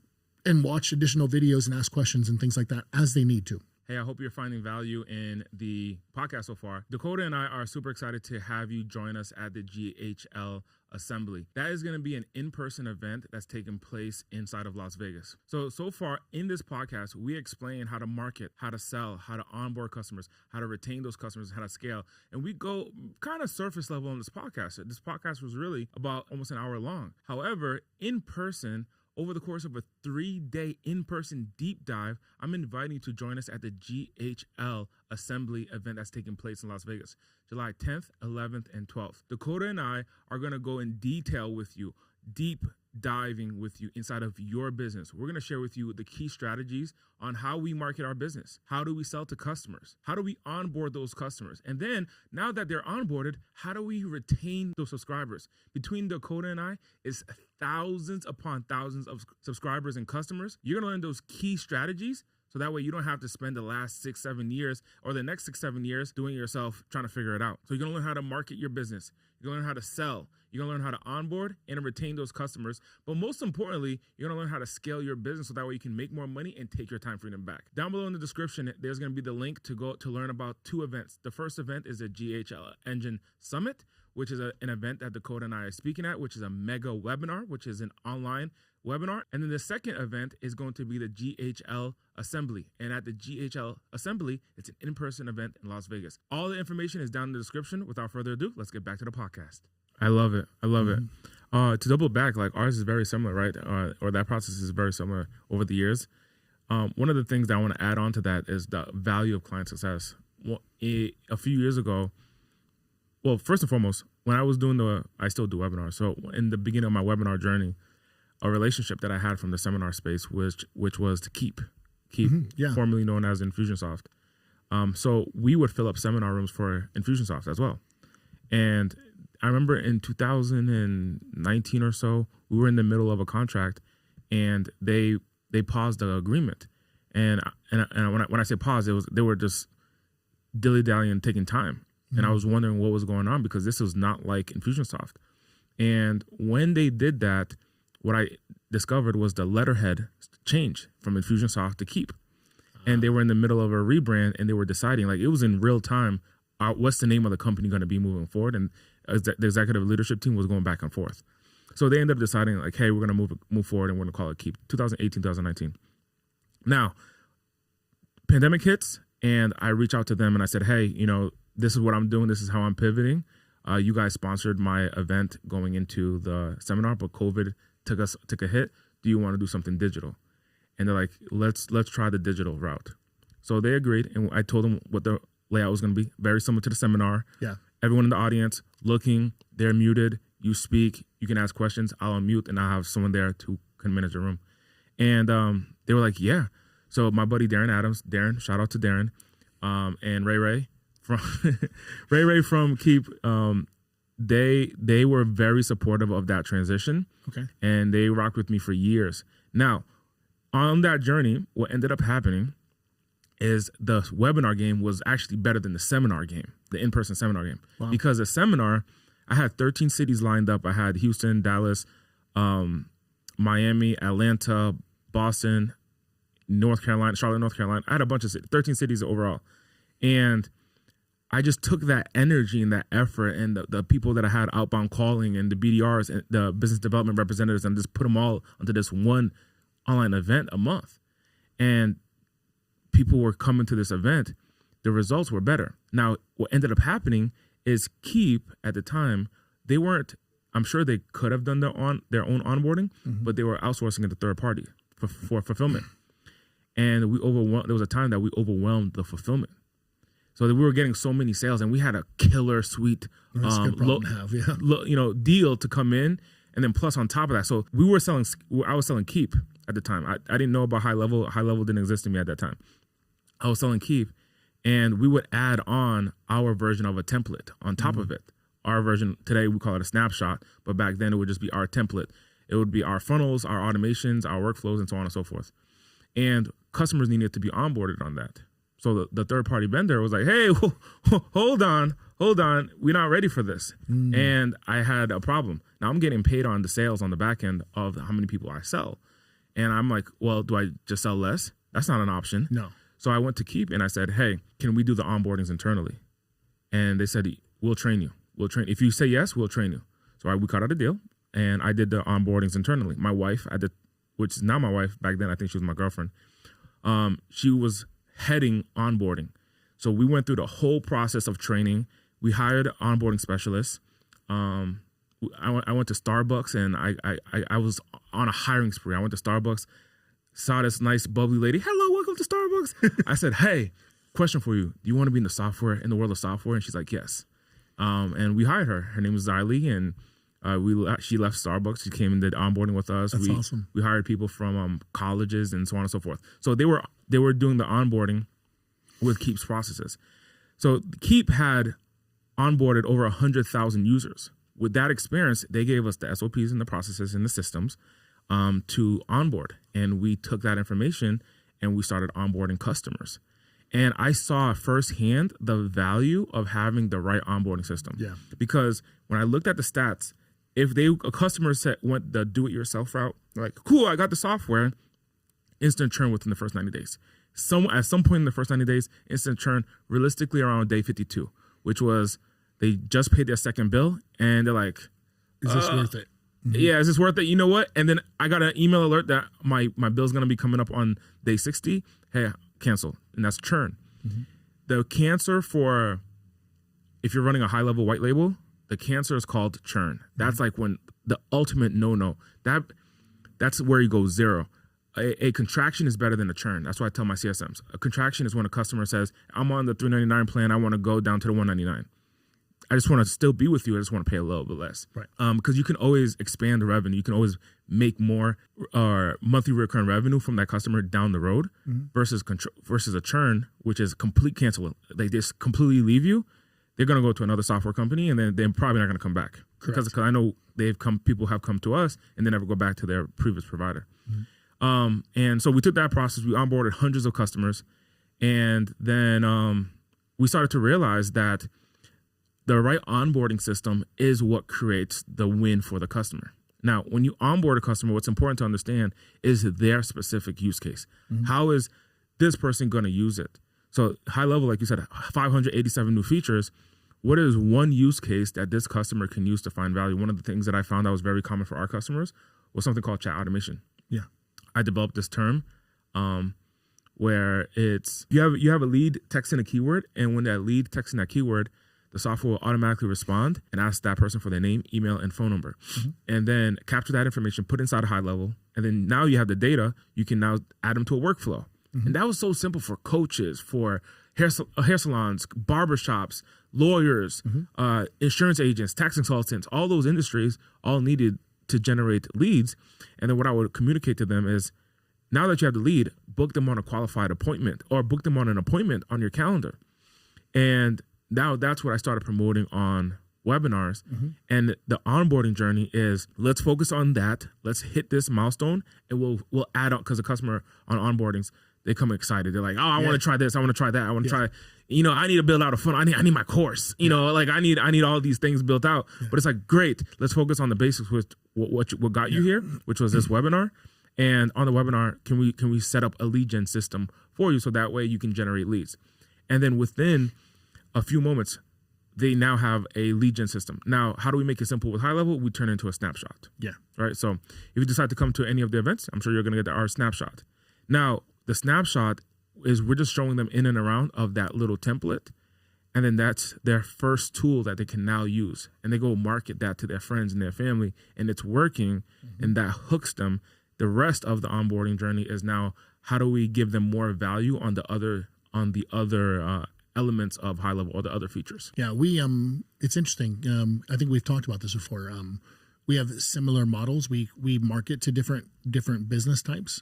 and watch additional videos and ask questions and things like that as they need to. Hey, I hope you're finding value in the podcast so far. Dakota and I are super excited to have you join us at the GHL Assembly. That is going to be an in-person event that's taking place inside of Las Vegas. So far in this podcast, we explain how to market, how to sell, how to onboard customers, how to retain those customers, how to scale. And we go kind of surface level on this podcast. This podcast was really about almost an hour long. However, in person, over the course of a 3-day in-person deep dive, I'm inviting you to join us at the GHL Assembly event that's taking place in Las Vegas, July 10th, 11th, and 12th. Dakota and I are going to go in detail with you, deep diving with you inside of your business. We're going to share with you the key strategies on how we market our business. How do we sell to customers? How do we onboard those customers? And then now that they're onboarded, how do we retain those subscribers? Between Dakota and I is thousands upon thousands of subscribers and customers. You're going to learn those key strategies so that way you don't have to spend the last 6-7 years or the next 6-7 years doing it yourself, trying to figure it out. So you're going to learn how to market your business. You're going to learn how to sell. You're going to learn how to onboard and retain those customers. But most importantly, you're going to learn how to scale your business so that way you can make more money and take your time freedom back. Down below in the description, there's going to be the link to go to learn about 2 events. The first event is the GHL Engine Summit, which is an event that Dakota and I are speaking at, which is a mega webinar, which is an online webinar. And then the second event is going to be the GHL Assembly. And at the GHL Assembly, it's an in-person event in Las Vegas. All the information is down in the description. Without further ado, let's get back to the podcast. I love it. I love it. To double back, like ours is very similar, right? Or that process is very similar over the years. One of the things that I want to add on to that is the value of client success. Well, a few years ago, well, first and foremost, when I was doing I still do webinars. So in the beginning of my webinar journey, a relationship that I had from the seminar space which was to Keep, formerly known as Infusionsoft. So we would fill up seminar rooms for Infusionsoft as well. And I remember in 2019 or so, we were in the middle of a contract, and they paused the agreement. And when I say pause, they were just dilly-dallying, taking time. And I was wondering what was going on because this was not like Infusionsoft. And when they did that, what I discovered was the letterhead changed from Infusionsoft to Keep. And they were in the middle of a rebrand, and they were deciding, like, it was in real time, what's the name of the company going to be moving forward? And the executive leadership team was going back and forth. So they ended up deciding, like, hey, we're going to move forward, and we're going to call it Keep, 2018, 2019. Now, pandemic hits, and I reach out to them, and I said, hey, this is what I'm doing. This is how I'm pivoting. You guys sponsored my event going into the seminar, but COVID took a hit. Do you want to do something digital? And they're like, let's try the digital route. So they agreed, and I told them what the layout was going to be. Very similar to the seminar. Yeah. Everyone in the audience looking, they're muted. You speak, you can ask questions. I'll unmute, and I'll have someone there to can manage the room. And they were like, yeah. So my buddy Darren Adams, shout out to Darren, and Ray from Keep, they were very supportive of that transition. Okay. And they rocked with me for years. Now, on that journey, what ended up happening is the webinar game was actually better than the seminar game, the in-person seminar game. Wow. Because the seminar, I had 13 cities lined up. I had Houston, Dallas, Miami, Atlanta, Boston, North Carolina, Charlotte, North Carolina. I had a bunch of 13 cities overall. And I just took that energy and that effort and the people that I had outbound calling and the BDRs and the business development representatives and just put them all onto this one online event a month. And people were coming to this event. The results were better. Now, what ended up happening is Keep at the time, they weren't, I'm sure they could have done their own onboarding, but they were outsourcing it to third party for fulfillment. And there was a time that we overwhelmed the fulfillment. So that we were getting so many sales, and we had a killer sweet deal to come in, and then plus on top of that, so I was selling Keep at the time. I didn't know about high level. High level didn't exist to me at that time. I was selling Keep, and we would add on our version of a template on top of it. Our version today, we call it a snapshot, but back then it would just be our template. It would be our funnels, our automations, our workflows, and so on and so forth. And customers needed to be onboarded on that. So the third-party vendor was like, hey, hold on. We're not ready for this. And I had a problem. Now I'm getting paid on the sales on the back end of how many people I sell. And I'm like, well, do I just sell less? That's not an option. No. So I went to Keep and I said, hey, can we do the onboardings internally? And they said, we'll train you. If you say yes, we'll train you. So we cut out a deal and I did the onboardings internally. My wife, which is now my wife, back then I think she was my girlfriend, she was heading onboarding. So we went through the whole process of training. We hired onboarding specialists. I went to Starbucks and I was on a hiring spree. I went to Starbucks, saw this nice bubbly lady. Hello, welcome to Starbucks. I said, hey, question for you. Do you want to be in the world of software? And she's like, yes. And we hired her. Her name was Xylee, and she left Starbucks. She came and did onboarding with us. That's awesome. We hired people from colleges and so on and so forth. So they were doing the onboarding with Keep's processes. So Keep had onboarded over 100,000 users. With that experience, they gave us the SOPs and the processes and the systems to onboard. And we took that information and we started onboarding customers. And I saw firsthand the value of having the right onboarding system. Yeah. Because when I looked at the stats, if a customer went the do-it-yourself route, like, cool, I got the software, instant churn within the first 90 days. At some point in the first 90 days, instant churn realistically around day 52, which was they just paid their second bill and they're like, is this worth it? Mm-hmm. Yeah, is this worth it? You know what? And then I got an email alert that my bill's going to be coming up on day 60. Hey, cancel. And that's churn. Mm-hmm. The cancer for, if you're running a high level white label, the cancer is called churn. That's mm-hmm. like when the ultimate no. That's where you go zero. A contraction is better than a churn. That's why I tell my CSMs. A contraction is when a customer says, I'm on the $399 plan. I want to go down to the $199. I just want to still be with you. I just want to pay a little bit less. Right. Because you can always expand the revenue. You can always make more monthly recurring revenue from that customer down the road mm-hmm. versus a churn, which is complete cancel. They just completely leave you. They're going to go to another software company and then they're probably not going to come back. Correct. Because I know people have come to us and they never go back to their previous provider. Mm-hmm. And so we took that process. We onboarded hundreds of customers. And then we started to realize that the right onboarding system is what creates the win for the customer. Now, when you onboard a customer, what's important to understand is their specific use case. Mm-hmm. How is this person going to use it? So high level, like you said, 587 new features. What is one use case that this customer can use to find value? One of the things that I found that was very common for our customers was something called chat automation. Yeah. I developed this term where it's you have a lead text in a keyword, and when that lead texts in that keyword, the software will automatically respond and ask that person for their name, email, and phone number. Mm-hmm. And then capture that information, put inside a high level. And then now you have the data, you can now add them to a workflow. Mm-hmm. And that was so simple for coaches, for hair salons, barbershops, lawyers, mm-hmm. Insurance agents, tax consultants, all those industries all needed to generate leads. And then what I would communicate to them is, now that you have the lead, book them on a qualified appointment or book them on an appointment on your calendar. And now that's what I started promoting on webinars. Mm-hmm. And the onboarding journey is, let's focus on that. Let's hit this milestone and we'll add on, because the customer on onboardings, they come excited. They're like, oh, I want to try this. I want to try that. I want to try, I need to build out a funnel. I need my course, like I need all these things built out, but it's like, great, let's focus on the basics with what got you here, which was this webinar. And on the webinar, can we set up a lead gen system for you so that way you can generate leads? And then within a few moments, they now have a lead gen system. Now, how do we make it simple with high level? We turn it into a snapshot. Yeah. Right. So if you decide to come to any of the events, I'm sure you're going to get our snapshot. Now, the snapshot is we're just showing them in and around of that little template. And then that's their first tool that they can now use. And they go market that to their friends and their family. And it's working. Mm-hmm. And that hooks them. The rest of the onboarding journey is now, how do we give them more value on the other elements of high level or the other features? Yeah, it's interesting. I think we've talked about this before. We have similar models. We market to different business types,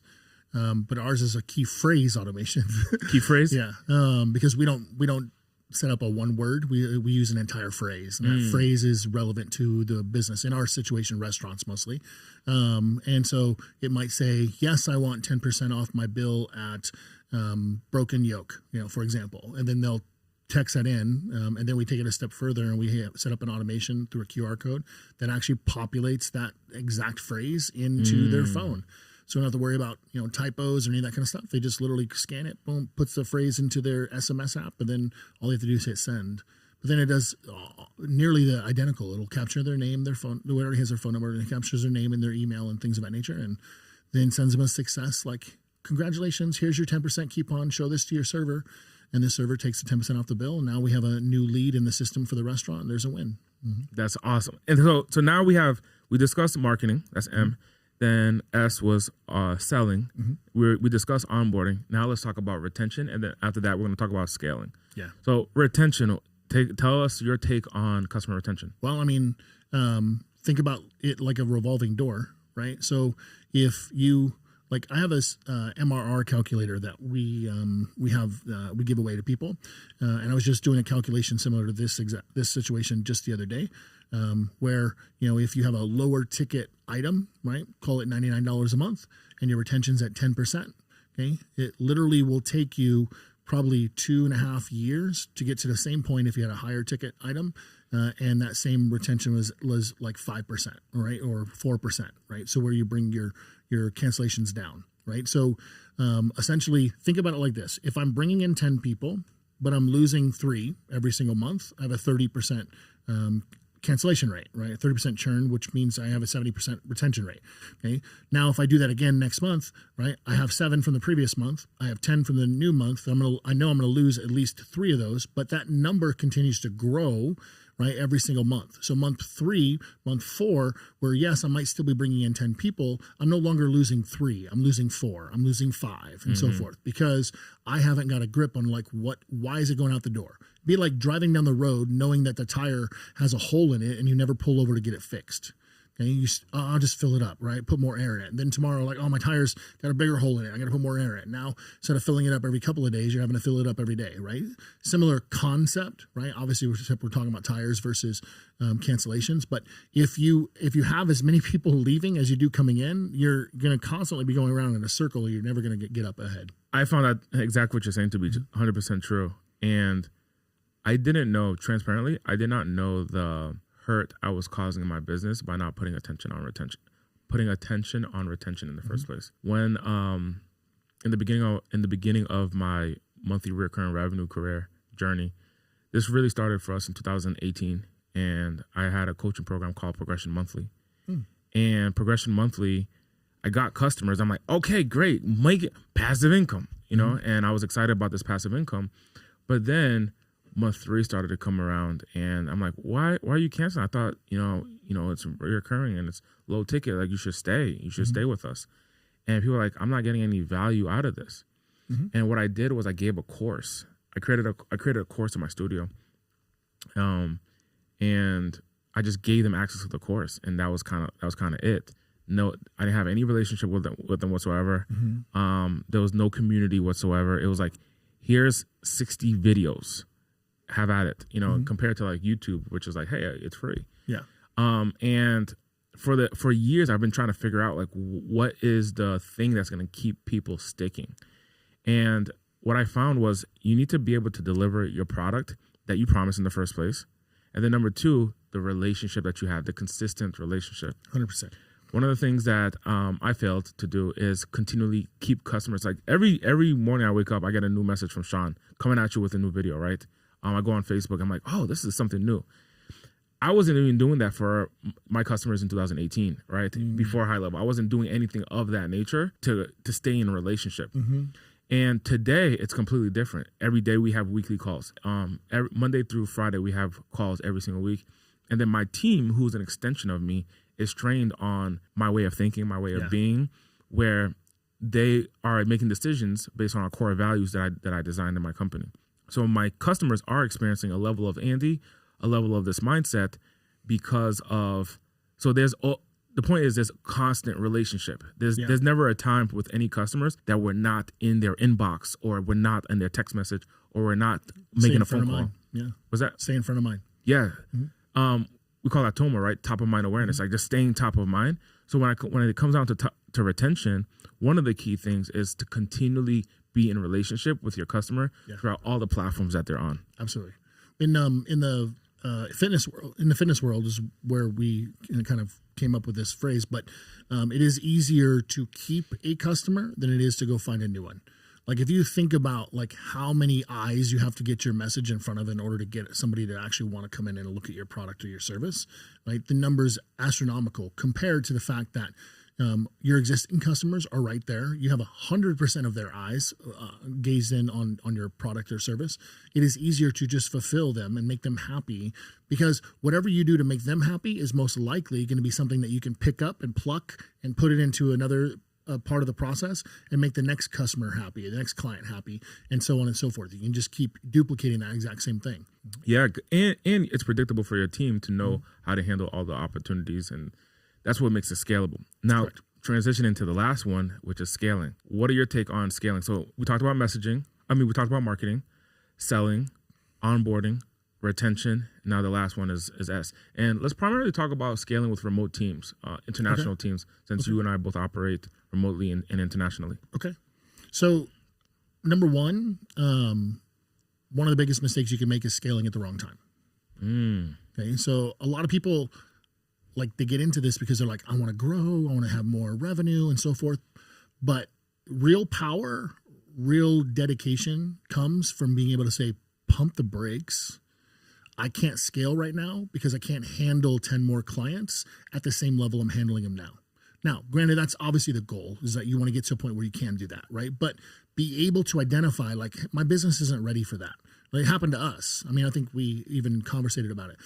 but ours is a key phrase automation. Key phrase? Yeah, because we don't set up a one word. We use an entire phrase, and that phrase is relevant to the business. In our situation, restaurants mostly, and so it might say, yes, I want 10% off my bill at Broken Yoke, for example, and then they'll text that in, and then we take it a step further and we set up an automation through a QR code that actually populates that exact phrase into their phone. So we don't have to worry about, typos or any of that kind of stuff. They just literally scan it, boom, puts the phrase into their SMS app, and then all they have to do is hit send. But then it does nearly the identical. It'll capture their name, their phone, whoever has their phone number, and it captures their name and their email and things of that nature, and then sends them a success like, congratulations, here's your 10% coupon, show this to your server, and the server takes the 10% off the bill, and now we have a new lead in the system for the restaurant, and there's a win. Mm-hmm. That's awesome. And so now we discussed marketing, that's M. Then S was selling. Mm-hmm. We discussed onboarding. Now let's talk about retention, and then after that, we're going to talk about scaling. Yeah. So retention, tell us your take on customer retention. Well, I mean, think about it like a revolving door, right? So if you, like, I have this MRR calculator that we give away to people, and I was just doing a calculation similar to this situation just the other day, where if you have a lower ticket item, right, call it $99 a month, and your retention's at 10%, okay, it literally will take you probably 2.5 years to get to the same point if you had a higher ticket item, and that same retention was like 5%, right, or 4%, right? So where you bring your cancellations down, right? So essentially, think about it like this: if I'm bringing in 10 people, but I'm losing 3 every single month, I have a 30% cancellation rate, right? A 30% churn, which means I have a 70% retention rate. Okay. Now, if I do that again next month, right, I have 7 from the previous month, I have 10 from the new month. I know I'm going to lose at least 3 of those, but that number continues to grow, right, every single month. So month 3, month 4, where yes, I might still be bringing in 10 people, I'm no longer losing 3, I'm losing 4, I'm losing 5, and so forth, because I haven't got a grip on why is it going out the door? Be like driving down the road knowing that the tire has a hole in it and you never pull over to get it fixed. Okay, I'll just fill it up, right? Put more air in it. And then tomorrow, like, my tire's got a bigger hole in it. I got to put more air in it. Now, instead of filling it up every couple of days, you're having to fill it up every day, right? Similar concept, right? Obviously, we're talking about tires versus cancellations. But if you have as many people leaving as you do coming in, you're going to constantly be going around in a circle. You're never going to get up ahead. I found that exactly what you're saying to be 100% true. And I didn't know, transparently, I did not know the hurt I was causing in my business by not putting attention on retention in the first place. When in the beginning of my monthly recurring revenue career journey, this really started for us in 2018, and I had a coaching program called Progression Monthly. And Progression Monthly, I got customers. I'm like, okay, great, make it passive income, and I was excited about this passive income. But then month 3 started to come around, and I'm like, why are you canceling? I thought, it's recurring and it's low ticket. Like, you should stay. You should stay with us. And people were like, I'm not getting any value out of this. And what I did was I gave a course. I created a course in my studio, and I just gave them access to the course, and that was kind of it. No, I didn't have any relationship with them whatsoever. There was no community whatsoever. It was like, here's 60 videos. Have at it, compared to like YouTube, which is like, hey, it's free. Yeah. And for years, I've been trying to figure out, like, what is the thing that's going to keep people sticking. And what I found was you need to be able to deliver your product that you promised in the first place. And then number 2, the relationship that you have, the consistent relationship. 100%. One of the things that I failed to do is continually keep customers. Like every morning I wake up, I get a new message from Sean coming at you with a new video, right? I go on Facebook. I'm like, oh, this is something new. I wasn't even doing that for my customers in 2018, right? Before High Level, I wasn't doing anything of that nature to stay in a relationship. And today it's completely different. Every day we have weekly calls. Monday through Friday we have calls every single week. And then my team, who's an extension of me, is trained on my way of thinking, my way of being, where they are making decisions based on our core values that I designed in my company. So my customers are experiencing a level of Andy, a level of this mindset because of, so the point is there's constant relationship. There's never a time with any customers that we're not in their inbox, or we're not in their text message, or we're not making a phone call. Yeah. Was that? Stay in front of mine. Yeah. We call that TOMA, right? Top of mind awareness, like just staying top of mind. So when it comes down to retention, one of the key things is to continually be in relationship with your customer throughout all the platforms that they're on. Absolutely. In the fitness world, in the fitness world is where we kind of came up with this phrase, but it is easier to keep a customer than it is to go find a new one. Like if you think about like how many eyes you have to get your message in front of in order to get somebody to actually want to come in and look at your product or your service, right? The number's astronomical compared to the fact that your existing customers are right there. You have 100% of their eyes gazed in on your product or service. It is easier to just fulfill them and make them happy, because whatever you do to make them happy is most likely going to be something that you can pick up and pluck and put it into another part of the process and make the next customer happy, the next client happy, and so on and so forth. You can just keep duplicating that exact same thing. Yeah, and it's predictable for your team to know how to handle all the opportunities, and that's what makes it scalable. Now, Correct. Transitioning to the last one, which is scaling. What are your take on scaling? So we talked about messaging. We talked about marketing, selling, onboarding, retention. Now the last one is S. And let's primarily talk about scaling with remote teams, international teams, since you and I both operate remotely and internationally. Okay. So number one of the biggest mistakes you can make is scaling at the wrong time. Okay. So a lot of people, like, they get into this because they're like, I want to grow, I want to have more revenue and so forth. But real power, real dedication comes from being able to say, pump the brakes. I can't scale right now because I can't handle 10 more clients at the same level I'm handling them now. Now, granted, that's obviously the goal, is that you want to get to a point where you can do that, right? But be able to identify, like, my business isn't ready for that. Like, it happened to us. I mean, I think we even conversated about it.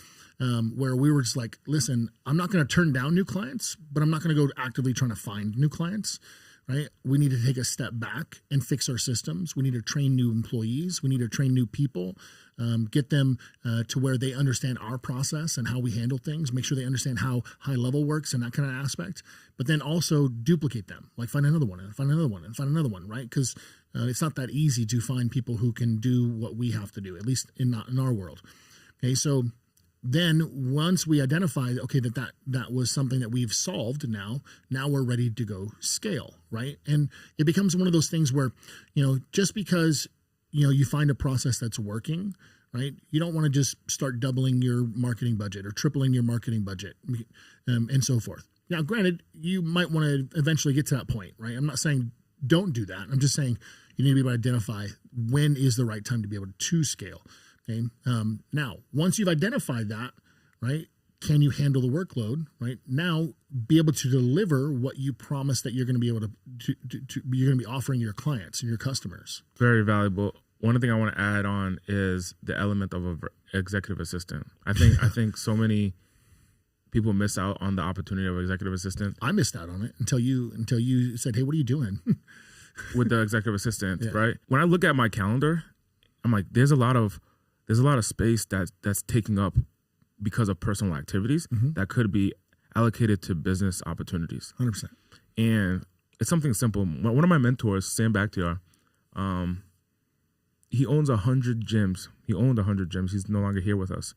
Where we were just like, listen, I'm not going to turn down new clients, but I'm not going to go actively trying to find new clients, right? We need to take a step back and fix our systems. We need to train new employees. We need to train new people, get them to where they understand our process and how we handle things, make sure they understand how high level works and that kind of aspect, but then also duplicate them, like find another one and find another one and find another one, right? Because it's not that easy to find people who can do what we have to do, at least in our world. Okay, so then once we identify, okay, that was something that we've solved now we're ready to go scale, right? And it becomes one of those things where, just because, you find a process that's working, right? You don't want to just start doubling your marketing budget or tripling your marketing budget and so forth. Now, granted, you might want to eventually get to that point, right? I'm not saying don't do that. I'm just saying you need to be able to identify when is the right time to be able to scale. Okay. Now, once you've identified that, right, can you handle the workload, right? Now, be able to deliver what you promised that you're going to be able to you're going to be offering your clients and your customers. Very valuable. One thing I want to add on is the element of an executive assistant. I think so many people miss out on the opportunity of an executive assistant. I missed out on it until you said, "Hey, what are you doing?" With the executive assistant, right? When I look at my calendar, I'm like, there's a lot of space that's taking up because of personal activities that could be allocated to business opportunities. 100%. And it's something simple. One of my mentors, Sam Bakhtiar, he owns 100 gyms. He owned 100 gyms. He's no longer here with us.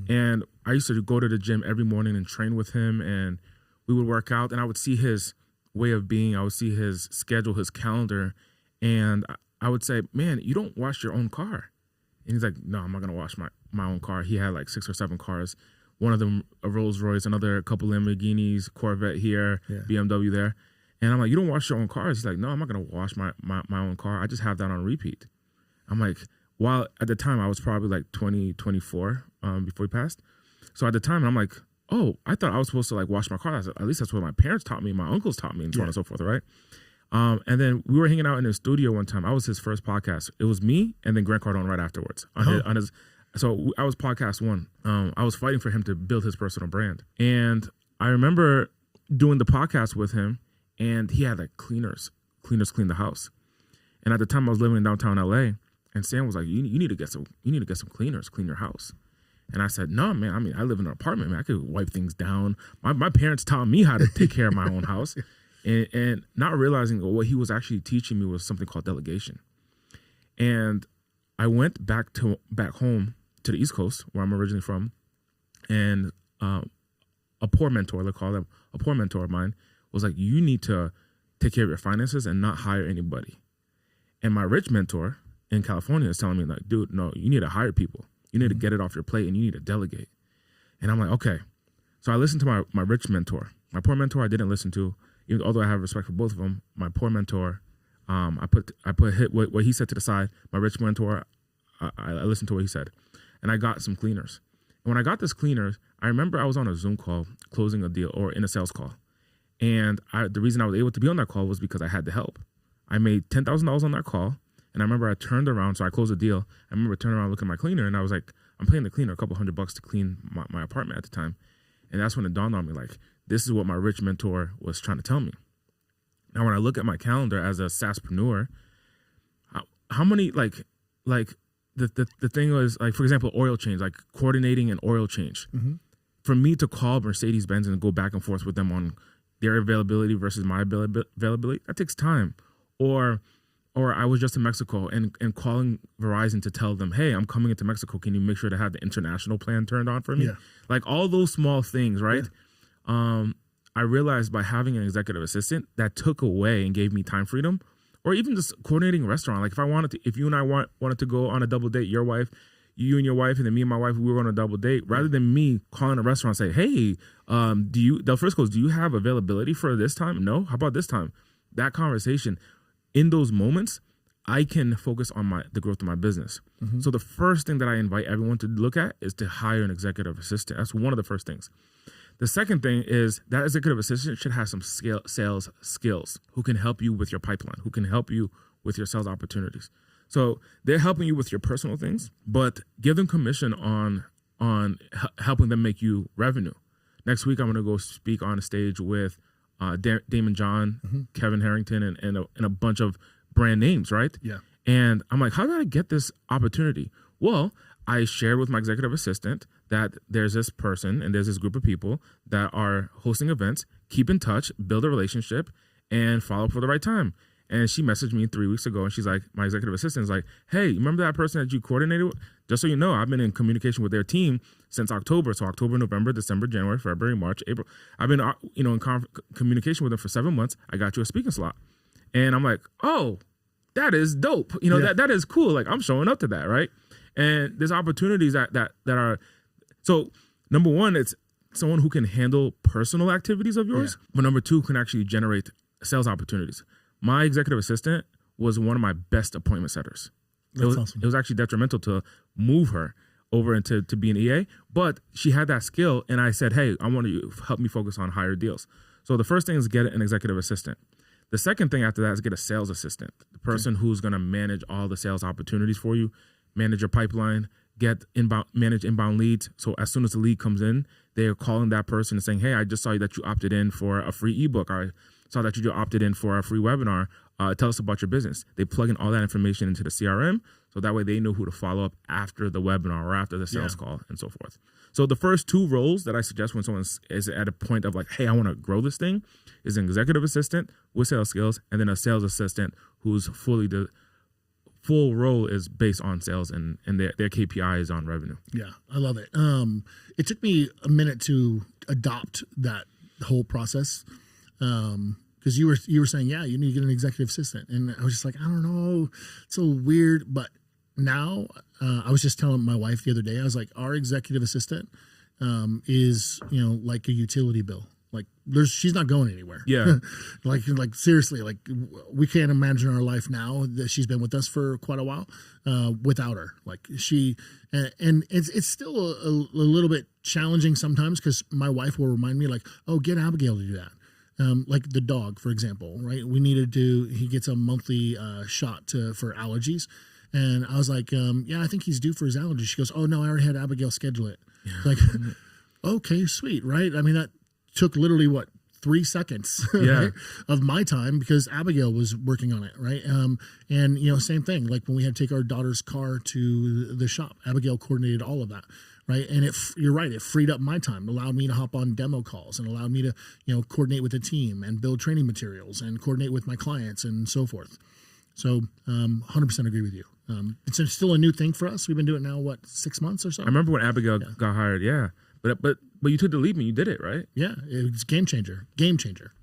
And I used to go to the gym every morning and train with him, and we would work out, and I would see his way of being. I would see his schedule, his calendar, and I would say, man, you don't wash your own car. And he's like, no, I'm not going to wash my own car. He had like 6 or 7 cars. One of them, a Rolls Royce, another couple Lamborghinis, Corvette here, BMW there. And I'm like, you don't wash your own cars? He's like, no, I'm not going to wash my own car. I just have that on repeat. I'm like, while at the time I was probably like 24 before he passed. So at the time, I'm like, oh, I thought I was supposed to like wash my car. At least that's what my parents taught me, my uncles taught me, and so on and so forth, right? And then we were hanging out in his studio one time. I was his first podcast. It was me and then Grant Cardone right afterwards. So I was podcast 1. I was fighting for him to build his personal brand. And I remember doing the podcast with him, and he had like cleaners clean the house. And at the time I was living in downtown LA, and Sam was like, you need to get some cleaners, clean your house. And I said, no, man, I mean, I live in an apartment, man. I could wipe things down. My parents taught me how to take care of my own house. And not realizing what he was actually teaching me was something called delegation. And I went back home to the East Coast, where I'm originally from, and a poor mentor, let's call them a poor mentor of mine, was like, you need to take care of your finances and not hire anybody. And my rich mentor in California is telling me like, dude, no, you need to hire people. You need to get it off your plate, and you need to delegate. And I'm like, okay. So I listened to my rich mentor. My poor mentor I didn't listen to, even although I have respect for both of them. My poor mentor, I put what he said to the side. My rich mentor, I listened to what he said, and I got some cleaners. And when I got this cleaners, I remember I was on a Zoom call closing a deal or in a sales call, and the reason I was able to be on that call was because I had the help. I made $10,000 on that call, and I remember I turned around, so I closed the deal. I remember turning around looking at my cleaner, and I was like, I'm paying the cleaner a couple $100 to clean my apartment at the time. And that's when it dawned on me, like, this is what my rich mentor was trying to tell me. Now, when I look at my calendar as a SaaSpreneur, how many, the thing was, like, for example, oil change, like coordinating an oil change. Mm-hmm. For me to call Mercedes-Benz and go back and forth with them on their availability versus my availability, that takes time. Or I was just in Mexico and calling Verizon to tell them, hey, I'm coming into Mexico. Can you make sure to have the international plan turned on for me? Yeah. Like all those small things, right? Yeah. I realized by having an executive assistant that took away and gave me time freedom, or even just coordinating a restaurant. Like if you and I wanted to go on a double date, you and your wife, and then me and my wife, we were on a double date, rather than me calling a restaurant and say, hey, the first goes, do you have availability for this time? No? How about this time? That conversation, in those moments, I can focus on the growth of my business. Mm-hmm. So the first thing that I invite everyone to look at is to hire an executive assistant. That's one of the first things. The second thing is that executive assistant should have some sales skills, who can help you with your pipeline, who can help you with your sales opportunities. So they're helping you with your personal things, but give them commission on helping them make you revenue. Next week, I'm going to go speak on a stage with Damon John, mm-hmm. Kevin Harrington, and a bunch of brand names, right? Yeah. And I'm like, how did I get this opportunity? Well, I shared with my executive assistant that there's this person and there's this group of people that are hosting events. Keep in touch, build a relationship, and follow up for the right time. And she messaged me 3 weeks ago, and she's like, my executive assistant is like, hey, remember that person that you coordinated with? Just so you know, I've been in communication with their team since October. So October, November, December, January, February, March, April. I've been in communication with them for 7 months. I got you a speaking slot. And I'm like, oh, that is dope. That is cool. Like, I'm showing up to that, right? And there's opportunities that are, so number one, it's someone who can handle personal activities of yours, but number two, can actually generate sales opportunities. My executive assistant was one of my best appointment setters. Awesome. It was actually detrimental to move her over into be an EA, but she had that skill, and I said, hey, I want you to help me focus on higher deals. So the first thing is get an executive assistant. The second thing after that is get a sales assistant, the person who's going to manage all the sales opportunities for you, manage your pipeline, manage inbound leads. So as soon as the lead comes in, they're calling that person and saying, hey, I just saw that you opted in for a free ebook. I saw that you just opted in for a free webinar. Tell us about your business. They plug in all that information into the CRM, so that way they know who to follow up after the webinar or after the sales call and so forth. So the first two roles that I suggest when someone is at a point of like, hey, I want to grow this thing, is an executive assistant with sales skills, and then a sales assistant who's the full role is based on sales and their KPI is on revenue. Yeah, I love it. It took me a minute to adopt that whole process. Because you were saying, yeah, you need to get an executive assistant. And I was just like, I don't know, it's so weird. But now I was just telling my wife the other day, I was like, our executive assistant is, like a utility bill. Like she's not going anywhere. Yeah. like seriously, like we can't imagine our life now that she's been with us for quite a while without her. Like and it's still a little bit challenging sometimes, because my wife will remind me like, oh, get Abigail to do that. Like the dog, for example, right? He gets a monthly shot for allergies. And I was like, yeah, I think he's due for his allergies. She goes, oh no, I already had Abigail schedule it. Like, okay, sweet. Right. I mean, that took literally 3 seconds right, of my time, because Abigail was working on it. Right. And same thing, like when we had to take our daughter's car to the shop, Abigail coordinated all of that. Right. And you're right. It freed up my time, allowed me to hop on demo calls, and allowed me to, coordinate with the team and build training materials and coordinate with my clients and so forth. So 100% agree with you. It's still a new thing for us. We've been doing it now, 6 months or so? I remember when Abigail got hired. Yeah. But you took the leap and you did it, right? Yeah. It was game changer.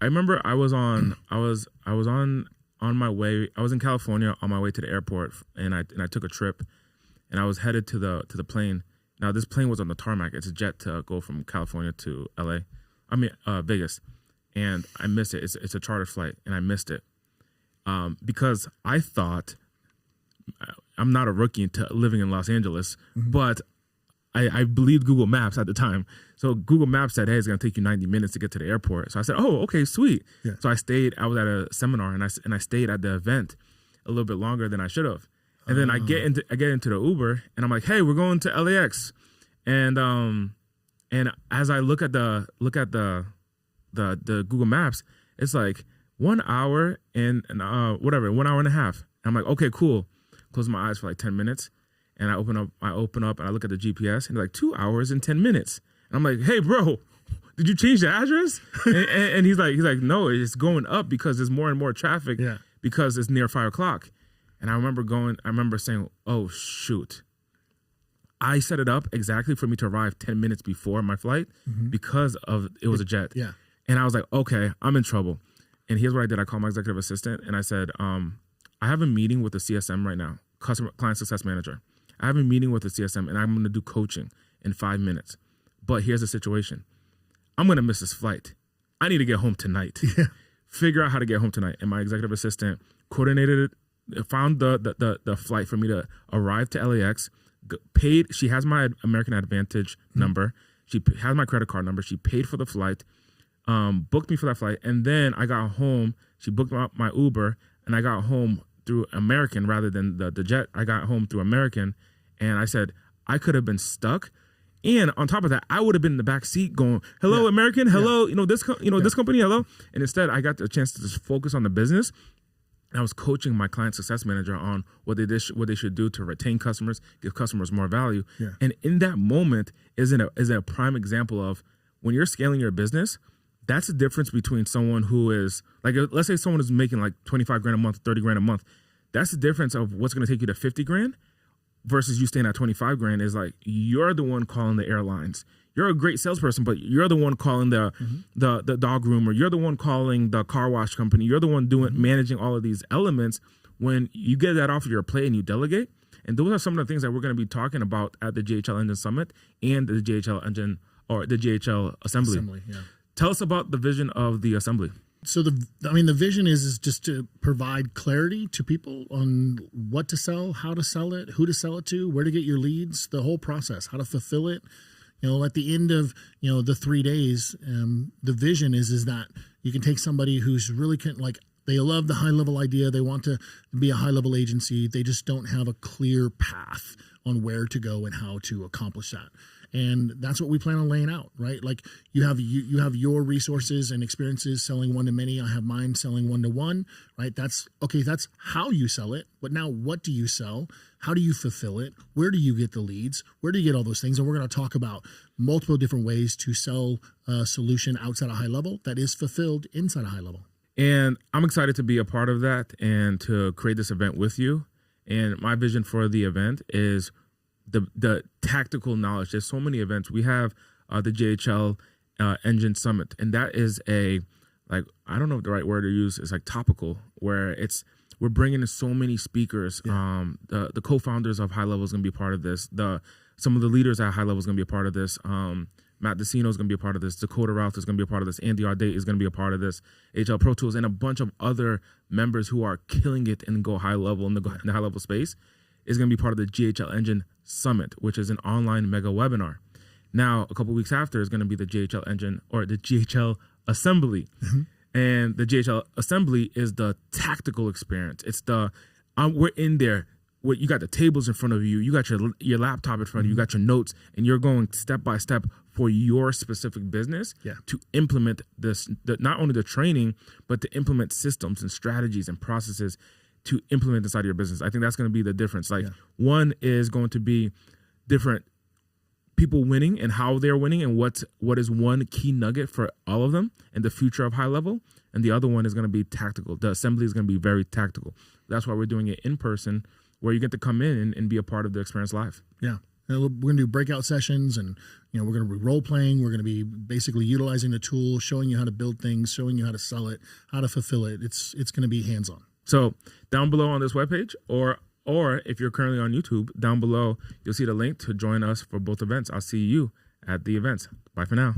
I remember I was on my way. I was in California on my way to the airport, and I took a trip. and I was headed to the plane. Now this plane was on the tarmac. It's a jet to go from California to Vegas, and I missed it. It's a charter flight, and I missed it because I thought, I'm not a rookie into living in Los Angeles, but I believed Google Maps at the time. So Google Maps said, hey, it's going to take you 90 minutes to get to the airport. So I said, oh, okay, sweet. Yeah. So I was at a seminar, and I stayed at the event a little bit longer than I should have. And then I get into the Uber, and I'm like, hey, we're going to LAX. And as I look at the Google Maps, it's like 1 hour and 1 hour and a half. And I'm like, okay, cool. Close my eyes for like 10 minutes. And I open up and I look at the GPS, and like 2 hours and 10 minutes. And I'm like, hey, bro, did you change the address? and he's like, no, it's going up because there's more and more traffic because it's near 5 o'clock. And I remember saying, oh, shoot. I set it up exactly for me to arrive 10 minutes before my flight because it was a jet. Yeah. And I was like, okay, I'm in trouble. And here's what I did. I called my executive assistant and I said, I have a meeting with the CSM right now, client success manager. I have a meeting with the CSM and I'm going to do coaching in 5 minutes. But here's the situation. I'm going to miss this flight. I need to get home tonight. Yeah. Figure out how to get home tonight. And my executive assistant coordinated it, found the flight for me to arrive to LAX, paid. She has my American Advantage number. She has my credit card number. She paid for the flight, booked me for that flight. And then I got home. She booked my Uber and I got home through American rather than the jet. I got home through American, and I said I could have been stuck. And on top of that, I would have been in the back seat going, "Hello, American. Hello, this company. Hello." And instead, I got the chance to just focus on the business. And I was coaching my client success manager on what they should do to retain customers, give customers more value. Yeah. And in that moment is a prime example of when you're scaling your business. That's the difference between someone who is like, let's say someone is making like 25 grand a month, 30 grand a month. That's the difference of what's going to take you to 50 grand versus you staying at 25 grand is like, you're the one calling the airlines. You're a great salesperson, but you're the one calling the dog groomer. You're the one calling the car wash company. You're the one managing all of these elements. When you get that off of your plate and you delegate, and those are some of the things that we're going to be talking about at the GHL Engine Summit and the GHL Engine or the GHL Assembly. Yeah. Tell us about the vision of the assembly. So the vision is just to provide clarity to people on what to sell, how to sell it, who to sell it to, where to get your leads, the whole process, how to fulfill it. At the end of the 3 days, the vision is that you can take somebody who's really they love the high level idea, they want to be a high level agency, they just don't have a clear path on where to go and how to accomplish that. And that's what we plan on laying out, right? Like you have your resources and experiences selling one to many. I have mine selling one to one, right? That's how you sell it. But now what do you sell? How do you fulfill it? Where do you get the leads? Where do you get all those things? And we're going to talk about multiple different ways to sell a solution outside a high level that is fulfilled inside a high level. And I'm excited to be a part of that and to create this event with you. And my vision for the event is the tactical knowledge. There's so many events. We have the GHL Engine Summit, and that is I don't know if the right word to use is like topical, where we're bringing in so many speakers. Yeah. The co-founders of High Level is going to be a part of this. Some of the leaders at High Level is going to be a part of this. Matt Decino is going to be a part of this. Dakota Ruth is going to be a part of this. Andy Audate is going to be a part of this. HL Pro Tools and a bunch of other members who are killing it and go high level in the high level space is going to be part of the GHL Engine Summit, which is an online mega webinar. Now, a couple weeks after is going to be the GHL Engine or the GHL Assembly. And the GHL Assembly is the tactical experience. It's we're in there. You got the tables in front of you. You got your laptop in front of you. You got your notes, and you're going step by step for your specific business to implement this. Not only the training, but to implement systems and strategies and processes to implement inside of your business. I think that's going to be the difference. One is going to be different people winning and how they're winning and what is one key nugget for all of them and the future of High Level. And the other one is going to be tactical. The assembly is going to be very tactical. That's why we're doing it in person, where you get to come in and be a part of the experience live. Yeah. And we're going to do breakout sessions, and we're going to be role playing. We're going to be basically utilizing the tool, showing you how to build things, showing you how to sell it, how to fulfill it. It's going to be hands-on. So down below on this webpage or Or if you're currently on YouTube, down below, you'll see the link to join us for both events. I'll see you at the events. Bye for now.